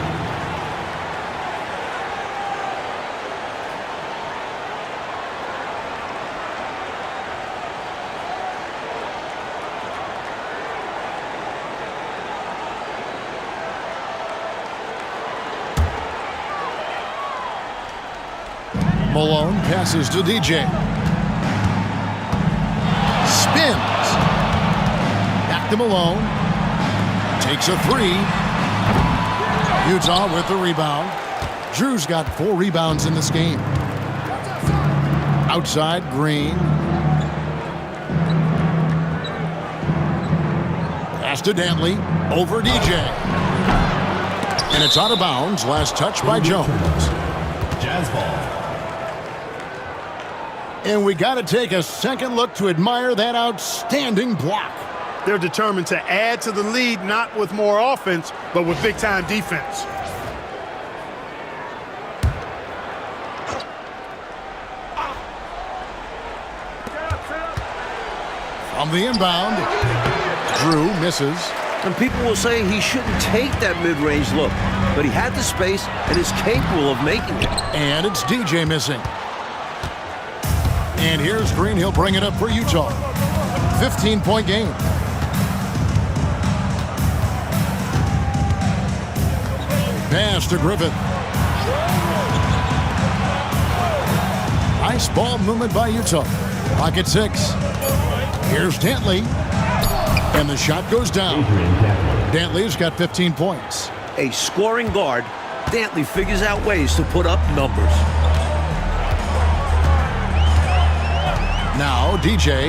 Malone passes to DJ. Spins. Back to Malone. Takes a three. Utah with the rebound. Drew's got 4 rebounds in this game. Outside, Green. Pass to Dantley. Over DJ. And it's out of bounds. Last touch by Jones. Jazz ball. And we got to take a second look to admire that outstanding block. They're determined to add to the lead, not with more offense, but with big-time defense. From the inbound, Drew misses. And people will say he shouldn't take that mid-range look, but he had the space and is capable of making it. And it's DJ missing. And here's Green. He'll bring it up for Utah. 15-point game. Pass to Griffith. Nice ball movement by Utah. Pocket 6. Here's Dantley. And the shot goes down. Dantley's got 15 points. A scoring guard, Dantley figures out ways to put up numbers. Now DJ,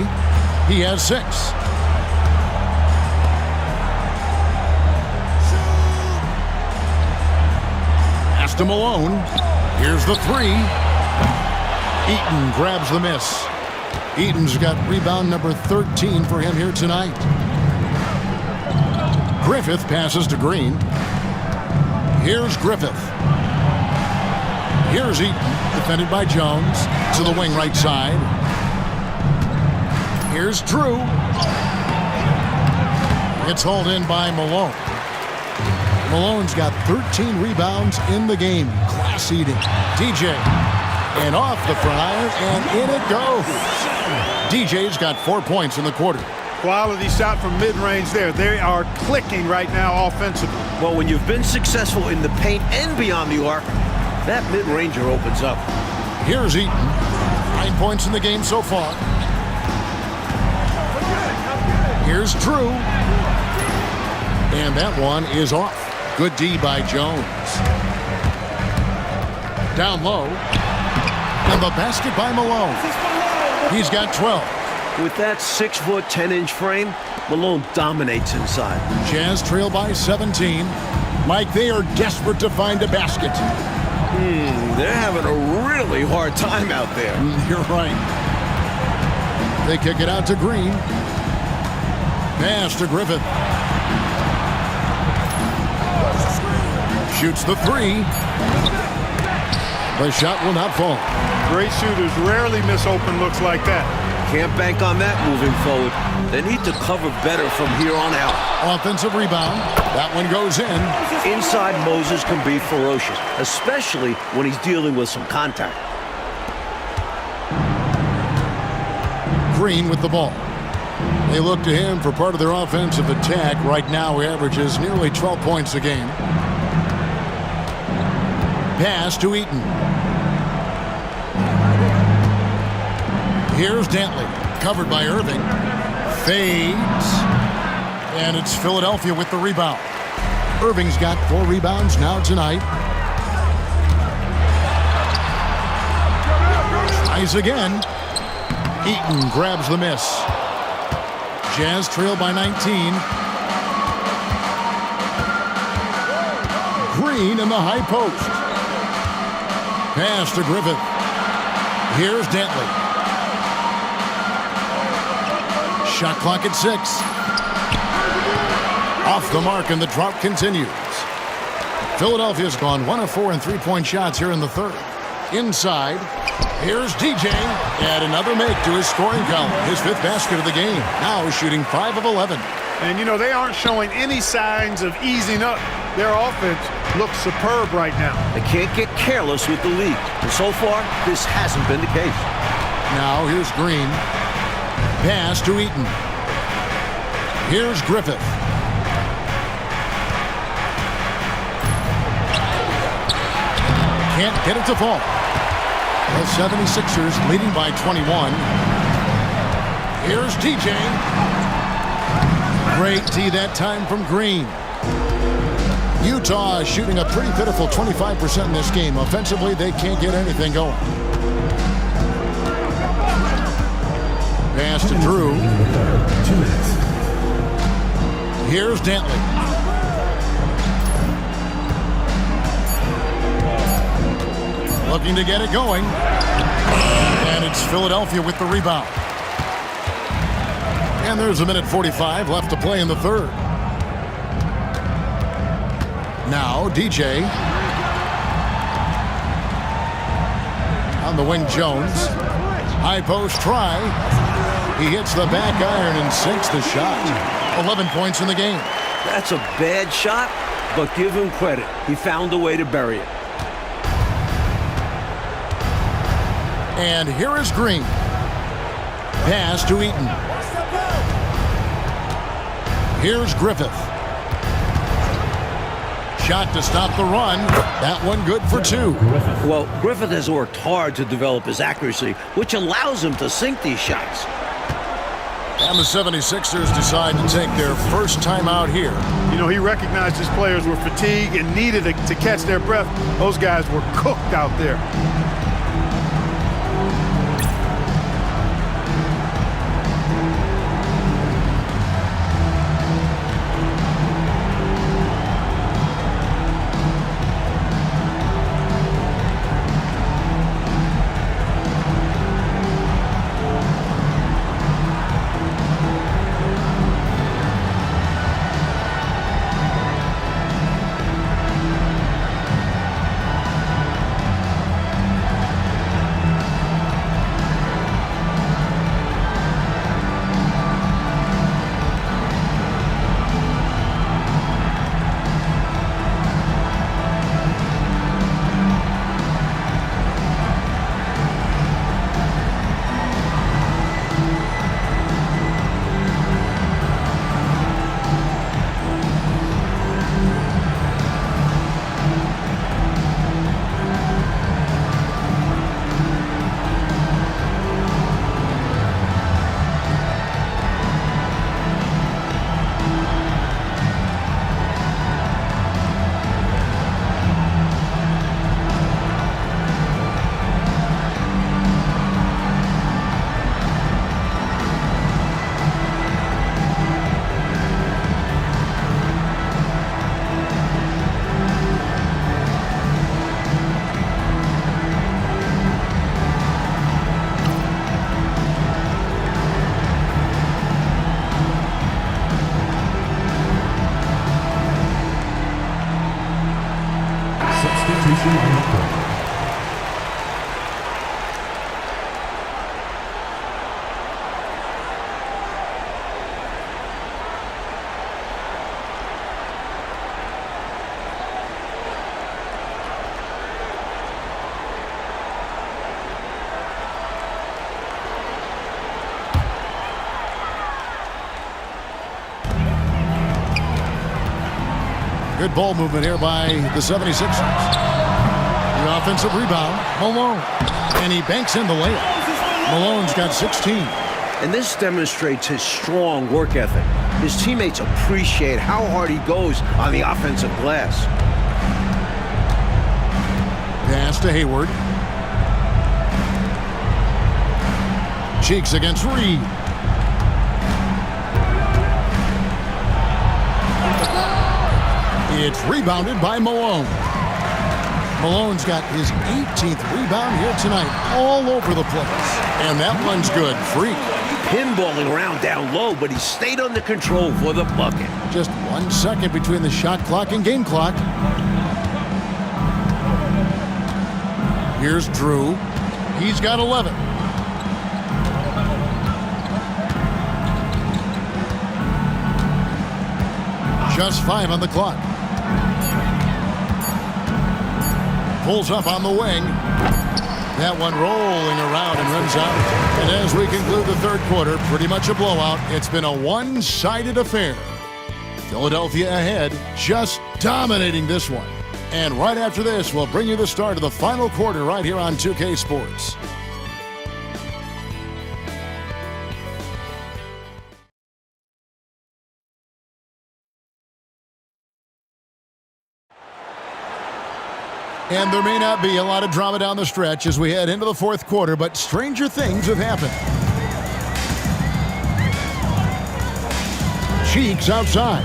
he has 6. Pass to Malone. Here's the 3. Eaton grabs the miss. Eaton's got rebound number 13 for him here tonight. Griffith passes to Green. Here's Griffith. Here's Eaton, defended by Jones, to the wing right side. Here's Drew. It's hauled in by Malone. Malone's got 13 rebounds in the game. Class eating. DJ. And off the front, and in it goes. DJ's got 4 points in the quarter. Quality shot from mid-range there. They are clicking right now offensively. Well, when you've been successful in the paint and beyond the arc, that mid-ranger opens up. Here's Eaton. 9 points in the game so far. Here's Drew. And that one is off. Good D by Jones. Down low. And the basket by Malone. He's got 12. With that 6-foot, 10-inch frame, Malone dominates inside. Jazz trail by 17. Mike, they are desperate to find a basket. They're having a really hard time out there. You're right. They kick it out to Green. Pass to Griffith. Shoots the 3. The shot will not fall. Great shooters rarely miss open looks like that. Can't bank on that moving forward. They need to cover better from here on out. Offensive rebound. That one goes in. Inside, Moses can be ferocious, especially when he's dealing with some contact. Green with the ball. They look to him for part of their offensive attack. Right now, he averages nearly 12 points a game. Pass to Eaton. Here's Dantley, covered by Irving. Fades. And it's Philadelphia with the rebound. Irving's got 4 rebounds now tonight. Tries again. Eaton grabs the miss. Jazz trail by 19. Green in the high post. Pass to Griffith. Here's Dantley. Shot clock at 6. Off the mark, and the drought continues. Philadelphia's gone 1 of 4 in 3-point shots here in the third. Inside. Here's DJ. Add another make to his scoring column. His 5th basket of the game. Now he's shooting 5 of 11. And, you know, they aren't showing any signs of easing up. Their offense looks superb right now. They can't get careless with the lead. And so far, this hasn't been the case. Now here's Green. Pass to Eaton. Here's Griffith. Can't get it to fall. The 76ers leading by 21. Here's DJ. Great D that time from Green. Utah is shooting a pretty pitiful 25% in this game. Offensively, they can't get anything going. Pass to Drew. 2 minutes. Here's Dantley. Looking to get it going. And it's Philadelphia with the rebound. And there's 1:45 left to play in the third. Now DJ. On the wing, Jones. High post try. He hits the back iron and sinks the shot. 11 points in the game. That's a bad shot, but give him credit. He found a way to bury it. And here is Green. Pass to Eaton. Here's Griffith. Shot to stop the run. That one good for 2. Well, Griffith has worked hard to develop his accuracy, which allows him to sink these shots. And the 76ers decide to take their first time out here. You know, he recognized his players were fatigued and needed to catch their breath. Those guys were cooked out there. Substitution on the court. Good ball movement here by the 76ers. The offensive rebound, Malone. And he banks in the layup. Malone's got 16. And this demonstrates his strong work ethic. His teammates appreciate how hard he goes on the offensive glass. Pass to Hayward. Cheeks against Reed. It's rebounded by Malone. Malone's got his 18th rebound here tonight, all over the place. And that one's good. Freak. Pinballing around down low, but he stayed under control for the bucket. Just 1 second between the shot clock and game clock. Here's Drew. He's got 11. Just 5 on the clock. Pulls up on the wing. That one rolling around and runs out. And as we conclude the third quarter, pretty much a blowout. It's been a one-sided affair. Philadelphia ahead, just dominating this one. And right after this, we'll bring you the start of the final quarter right here on 2K Sports. And there may not be a lot of drama down the stretch as we head into the fourth quarter, but stranger things have happened. Cheeks outside.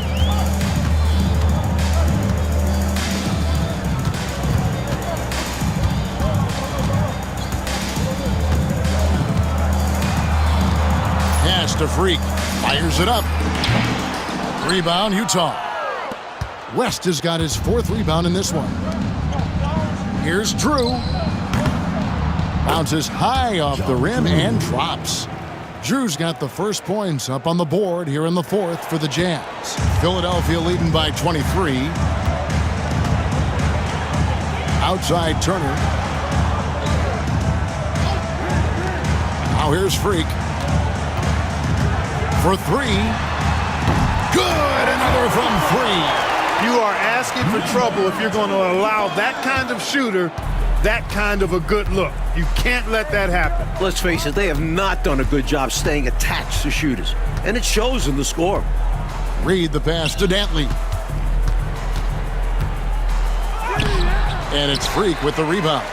Pass to Freak. Fires it up. Rebound, Utah. West has got his 4th rebound in this one. Here's Drew. Bounces high off the rim and drops. Drew's got the first points up on the board here in the fourth for the Jazz. Philadelphia leading by 23. Outside Turner. Now here's Freak. For 3. Good! Another from 3. You are asking for trouble if you're going to allow that kind of shooter that kind of a good look. You can't let that happen. Let's face it, they have not done a good job staying attached to shooters. And it shows in the score. Reed the pass to Dantley. And it's Freak with the rebound.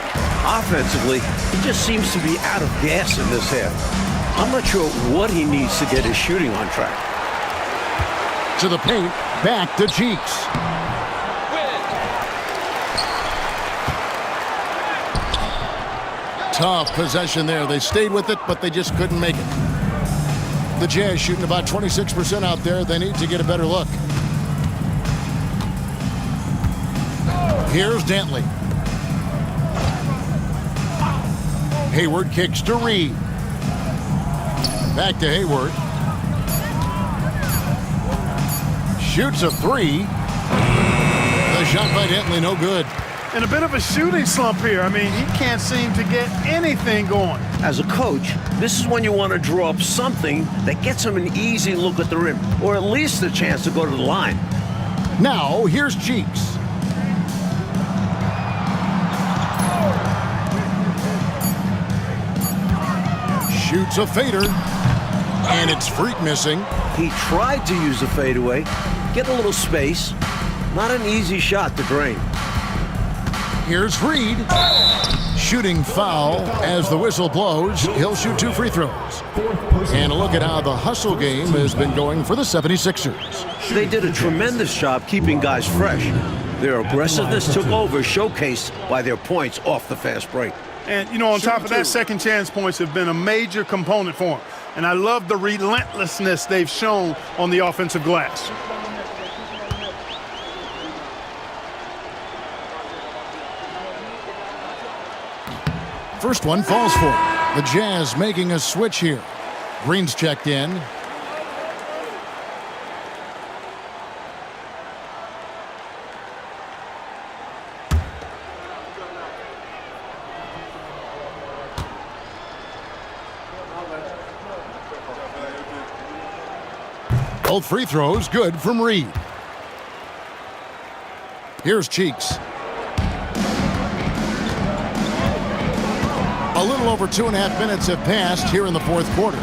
Offensively, he just seems to be out of gas in this half. I'm not sure what he needs to get his shooting on track. To the paint, back to Cheeks. Tough possession there. They stayed with it, but they just couldn't make it. The Jazz shooting about 26% out there. They need to get a better look. Here's Dantley. Hayward kicks to Reed. Back to Hayward. Shoots a 3. The shot by Dantley, no good. And a bit of a shooting slump here. I mean, he can't seem to get anything going. As a coach, this is when you want to draw up something that gets him an easy look at the rim, or at least a chance to go to the line. Now, here's Cheeks. Shoots a fader, and it's Freak missing. He tried to use the fadeaway, get a little space. Not an easy shot to drain. Here's Reed. Shooting foul as the whistle blows. He'll shoot 2 free throws. And a look at how the hustle game has been going for the 76ers. They did a tremendous job keeping guys fresh. Their aggressiveness took over, showcased by their points off the fast break. And, you know, on top of that, second chance points have been a major component for them. And I love the relentlessness they've shown on the offensive glass. First one falls for him. The Jazz making a switch here. Green's checked in. Both free throws good from Reed. Here's Cheeks. A little over 2.5 minutes have passed here in the fourth quarter.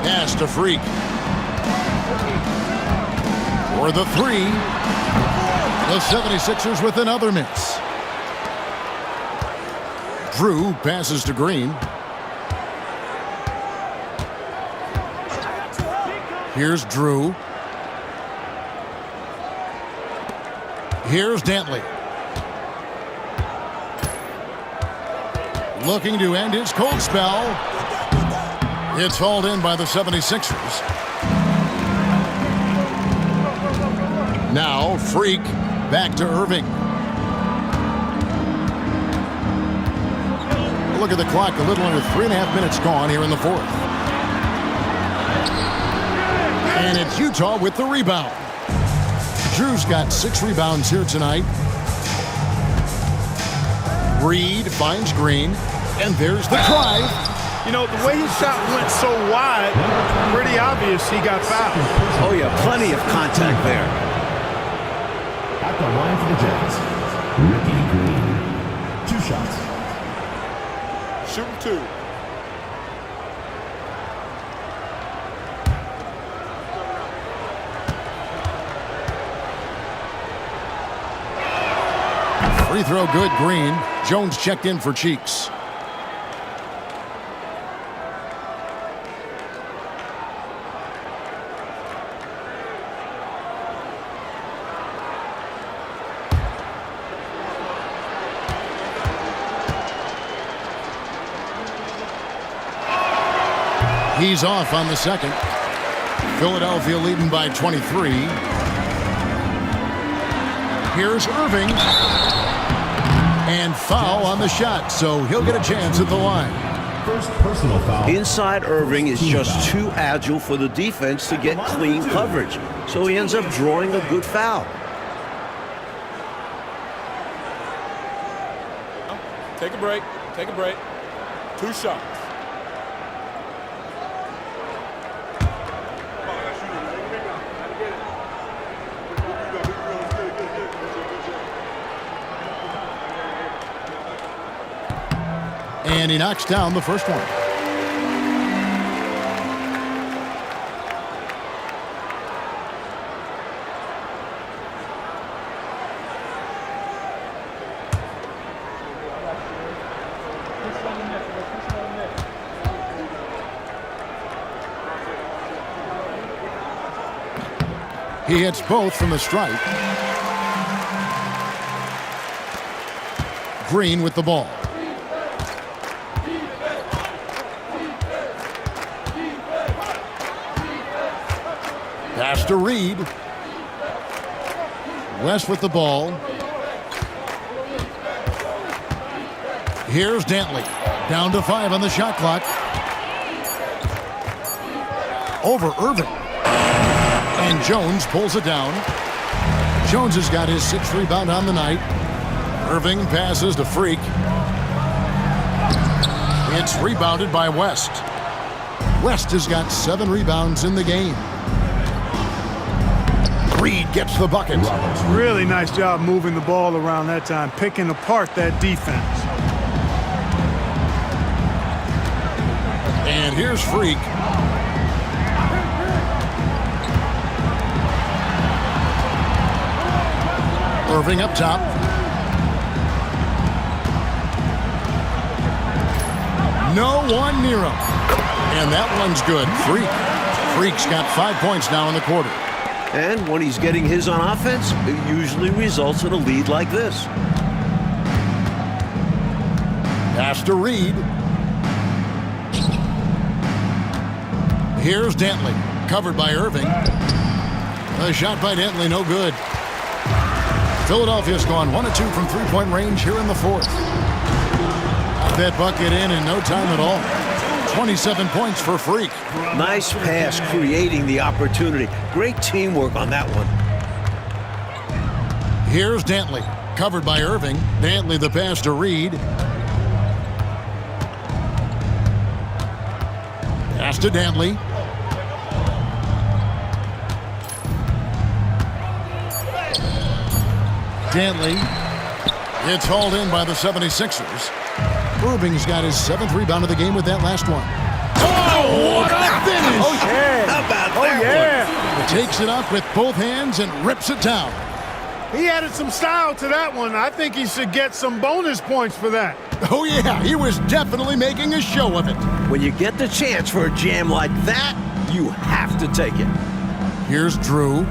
Pass to Freak. For the 3. The 76ers with another miss. Drew passes to Green. Here's Drew. Here's Dantley. Looking to end his cold spell. It's hauled in by the 76ers. Now Freak back to Irving. Look at the clock. A little under 3.5 minutes gone here in the fourth. And it's Utah with the rebound. Drew's got 6 rebounds here tonight. Reed finds Green. And there's the drive. You know, the way his shot went so wide, pretty obvious he got fouled. Oh, yeah, plenty of contact there. At the line for the Jazz, Ricky Green. 2 shots. Shooting 2. Free throw good, Green. Jones checked in for Cheeks. He's off on the second. Philadelphia leading by 23. Here's Irving. And foul on the shot, so he'll get a chance at the line. First personal foul. Inside Irving is just too agile for the defense to get clean coverage. So he ends up drawing a good foul. Take a break. Take a break. 2 shots. And he knocks down the first one. He hits both from the stripe. Green with the ball. Pass to Reed. West with the ball. Here's Dantley. Down to 5 on the shot clock. Over Irving. And Jones pulls it down. Jones has got his 6th rebound on the night. Irving passes to Freak. It's rebounded by West. West has got 7 rebounds in the game. Reed gets the bucket. Really nice job moving the ball around that time, picking apart that defense. And here's Freak. Irving up top. No one near him. And that one's good. Freak. Freak's got 5 points now in the quarter. And when he's getting his on offense, it usually results in a lead like this. Pass to Reed. Here's Dantley. Covered by Irving. A shot by Dantley, no good. Philadelphia's gone 1 of 2 from 3-point range here in the fourth. Got that bucket in no time at all. 27 points for Freak. Nice pass, creating the opportunity. Great teamwork on that one. Here's Dantley. Covered by Irving. Dantley the pass to Reed. Pass to Dantley. Dantley. It's hauled in by the 76ers. Irving's got his 7th rebound of the game with that last one. Oh, what a finish! Oh, yeah. How about Oh, that yeah. He takes it up with both hands and rips it down. He added some style to that one. I think he should get some bonus points for that. Oh, yeah, he was definitely making a show of it. When you get the chance for a jam like that, you have to take it. Here's Drew.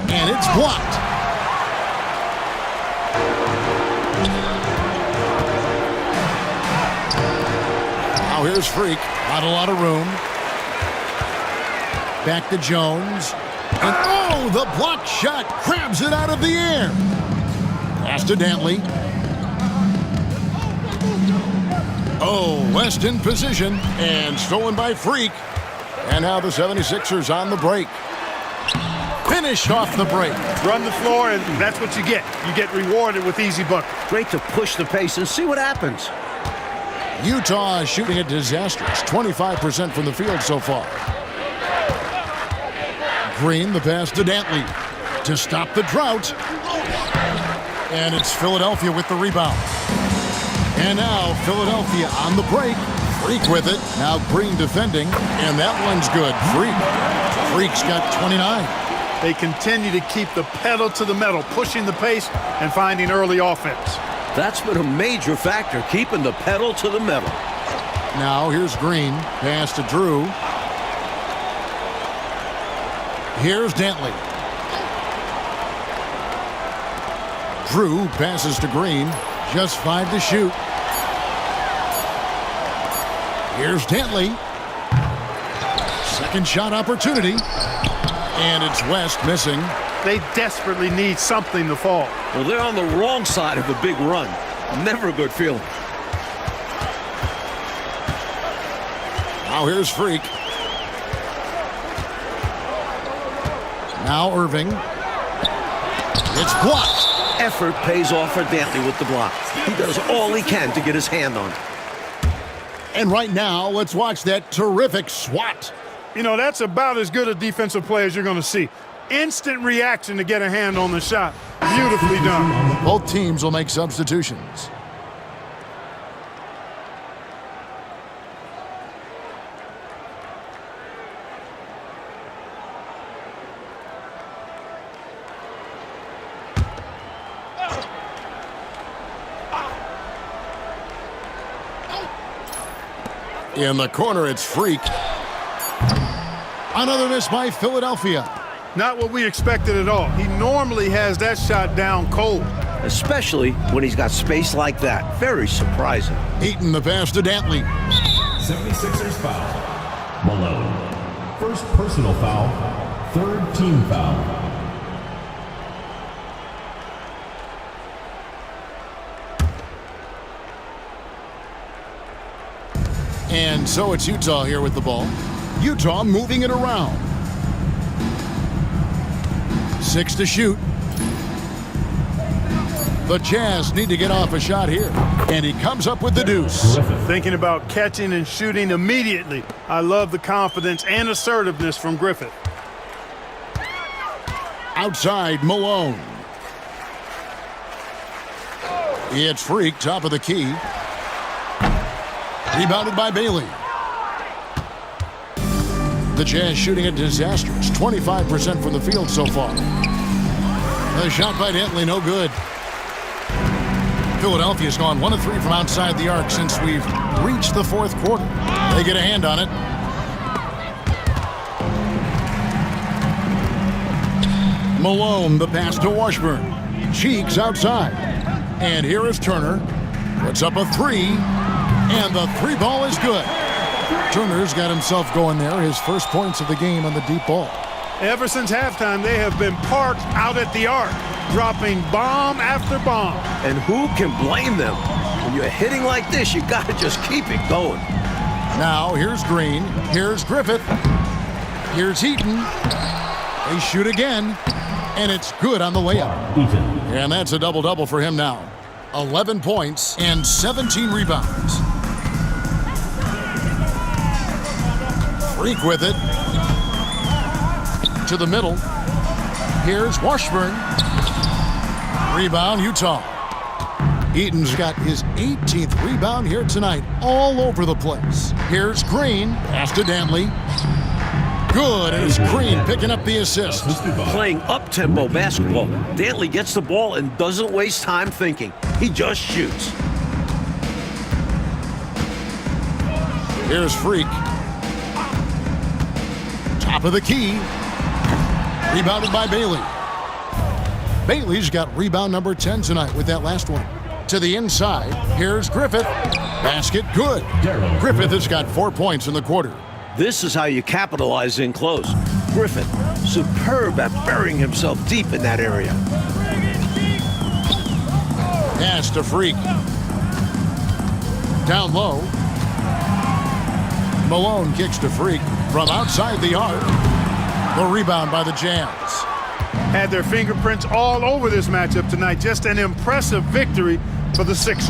And it's blocked. Now here's Freak. Not a lot of room. Back to Jones. And oh, the blocked shot grabs it out of the air. Pass to Dantley. Oh, West in position and stolen by Freak. And now the 76ers on the break. Finished off the break. Run the floor, and that's what you get. You get rewarded with easy buckets. Great to push the pace and see what happens. Utah is shooting a disastrous 25% from the field so far. Green, the pass to Dantley to stop the drought. And it's Philadelphia with the rebound. And now Philadelphia on the break. Freak with it. Now Green defending, and that one's good. Freak's got 29. They continue to keep the pedal to the metal, pushing the pace and finding early offense. That's been a major factor, keeping the pedal to the metal. Now here's Green. Pass to Drew. Here's Dantley. Drew passes to Green. Just 5 to shoot. Here's Dantley. Second shot opportunity. And it's West missing. They desperately need something to fall. Well, they're on the wrong side of a big run. Never a good feeling. Now here's Freak. Now Irving. It's blocked. Effort pays off for Dantley with the block. He does all he can to get his hand on it. And right now, let's watch that terrific swat. You know, that's about as good a defensive play as you're going to see. Instant reaction to get a hand on the shot. Beautifully done. Both teams will make substitutions. In the corner, it's Freak. Another miss by Philadelphia. Not what we expected at all. He normally has that shot down cold. Especially when he's got space like that. Very surprising. Eaton the pass to Dantley. 76ers foul. Malone. First personal foul. Third team foul. And so it's Utah here with the ball. Utah moving it around. 6 to shoot. The Jazz need to get off a shot here. And he comes up with the deuce. Thinking about catching and shooting immediately. I love the confidence and assertiveness from Griffith. Outside, Malone. It's Freak, top of the key. Rebounded by Bailey. The Jazz shooting a disastrous 25% from the field so far. The shot by Dantley, no good. Philadelphia's gone 1 of 3 from outside the arc since we've reached the fourth quarter. They get a hand on it. Malone, the pass to Washburn. Cheeks outside. And here is Turner. Puts up a 3. And the 3 ball is good. Turner's got himself going there. His first points of the game on the deep ball. Ever since halftime, they have been parked out at the arc, dropping bomb after bomb. And who can blame them? When you're hitting like this, you got to just keep it going. Now here's Green. Here's Griffith. Here's Eaton. They shoot again. And it's good on the layup. And that's a double-double for him now. 11 points and 17 rebounds. Freak with it. To the middle. Here's Washburn. Rebound, Utah. Eaton's got his 18th rebound here tonight, all over the place. Here's Green. Pass to Dantley. Good, and it's Green picking up the assist. Playing up-tempo basketball, Dantley gets the ball and doesn't waste time thinking. He just shoots. Here's Freak. Top of the key. Rebounded by Bailey. Bailey's got rebound number 10 tonight with that last one. To the inside, here's Griffith. Basket good. Griffith has got 4 points in the quarter. This is how you capitalize in close. Griffith, superb at burying himself deep in that area. Pass to Freak. Down low. Malone kicks to Freak from outside the arc. The rebound by the Jazz. Had their fingerprints all over this matchup tonight. Just an impressive victory for the Sixers.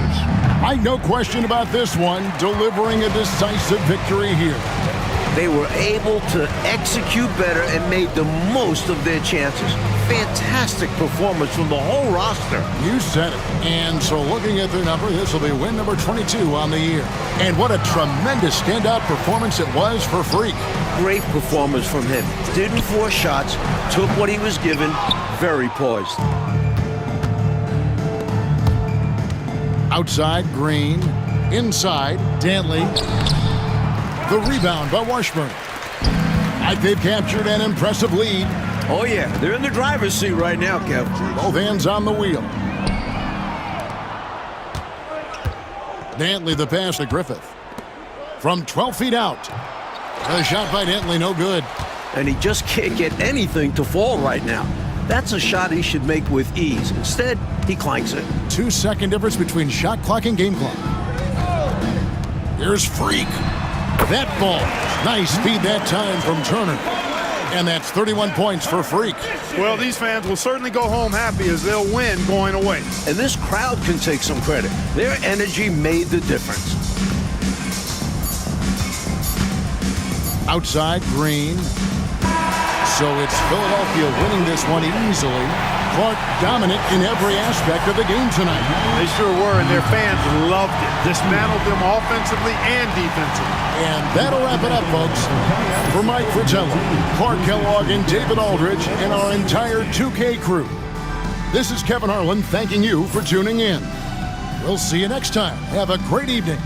No question about this one, delivering a decisive victory here. They were able to execute better and made the most of their chances. Fantastic performance from the whole roster. You said it. And so looking at the number, this will be win number 22 on the year. And what a tremendous standout performance it was for Freak. Great performance from him. Didn't force shots, took what he was given, very poised. Outside, Green. Inside, Dantley. The rebound by Washburn. They've captured an impressive lead. Oh, yeah, they're in the driver's seat right now, Kev. Both hands on the wheel. Dantley the pass to Griffith. From 12 feet out. The shot by Dantley, no good. And he just can't get anything to fall right now. That's a shot he should make with ease. Instead, he clanks it. 2-second difference between shot clock and game clock. Here's Freak. That ball. Nice speed that time from Turner. And that's 31 points for Freak. Well, these fans will certainly go home happy as they'll win going away. And this crowd can take some credit. Their energy made the difference. Outside, Green. So it's Philadelphia winning this one easily. Clark dominant in every aspect of the game tonight. They sure were, and their fans loved it. Dismantled them offensively and defensively. And that'll wrap it up, folks. For Mike Fratello, Clark Kellogg, and David Aldridge, and our entire 2K crew, this is Kevin Harlan thanking you for tuning in. We'll see you next time. Have a great evening.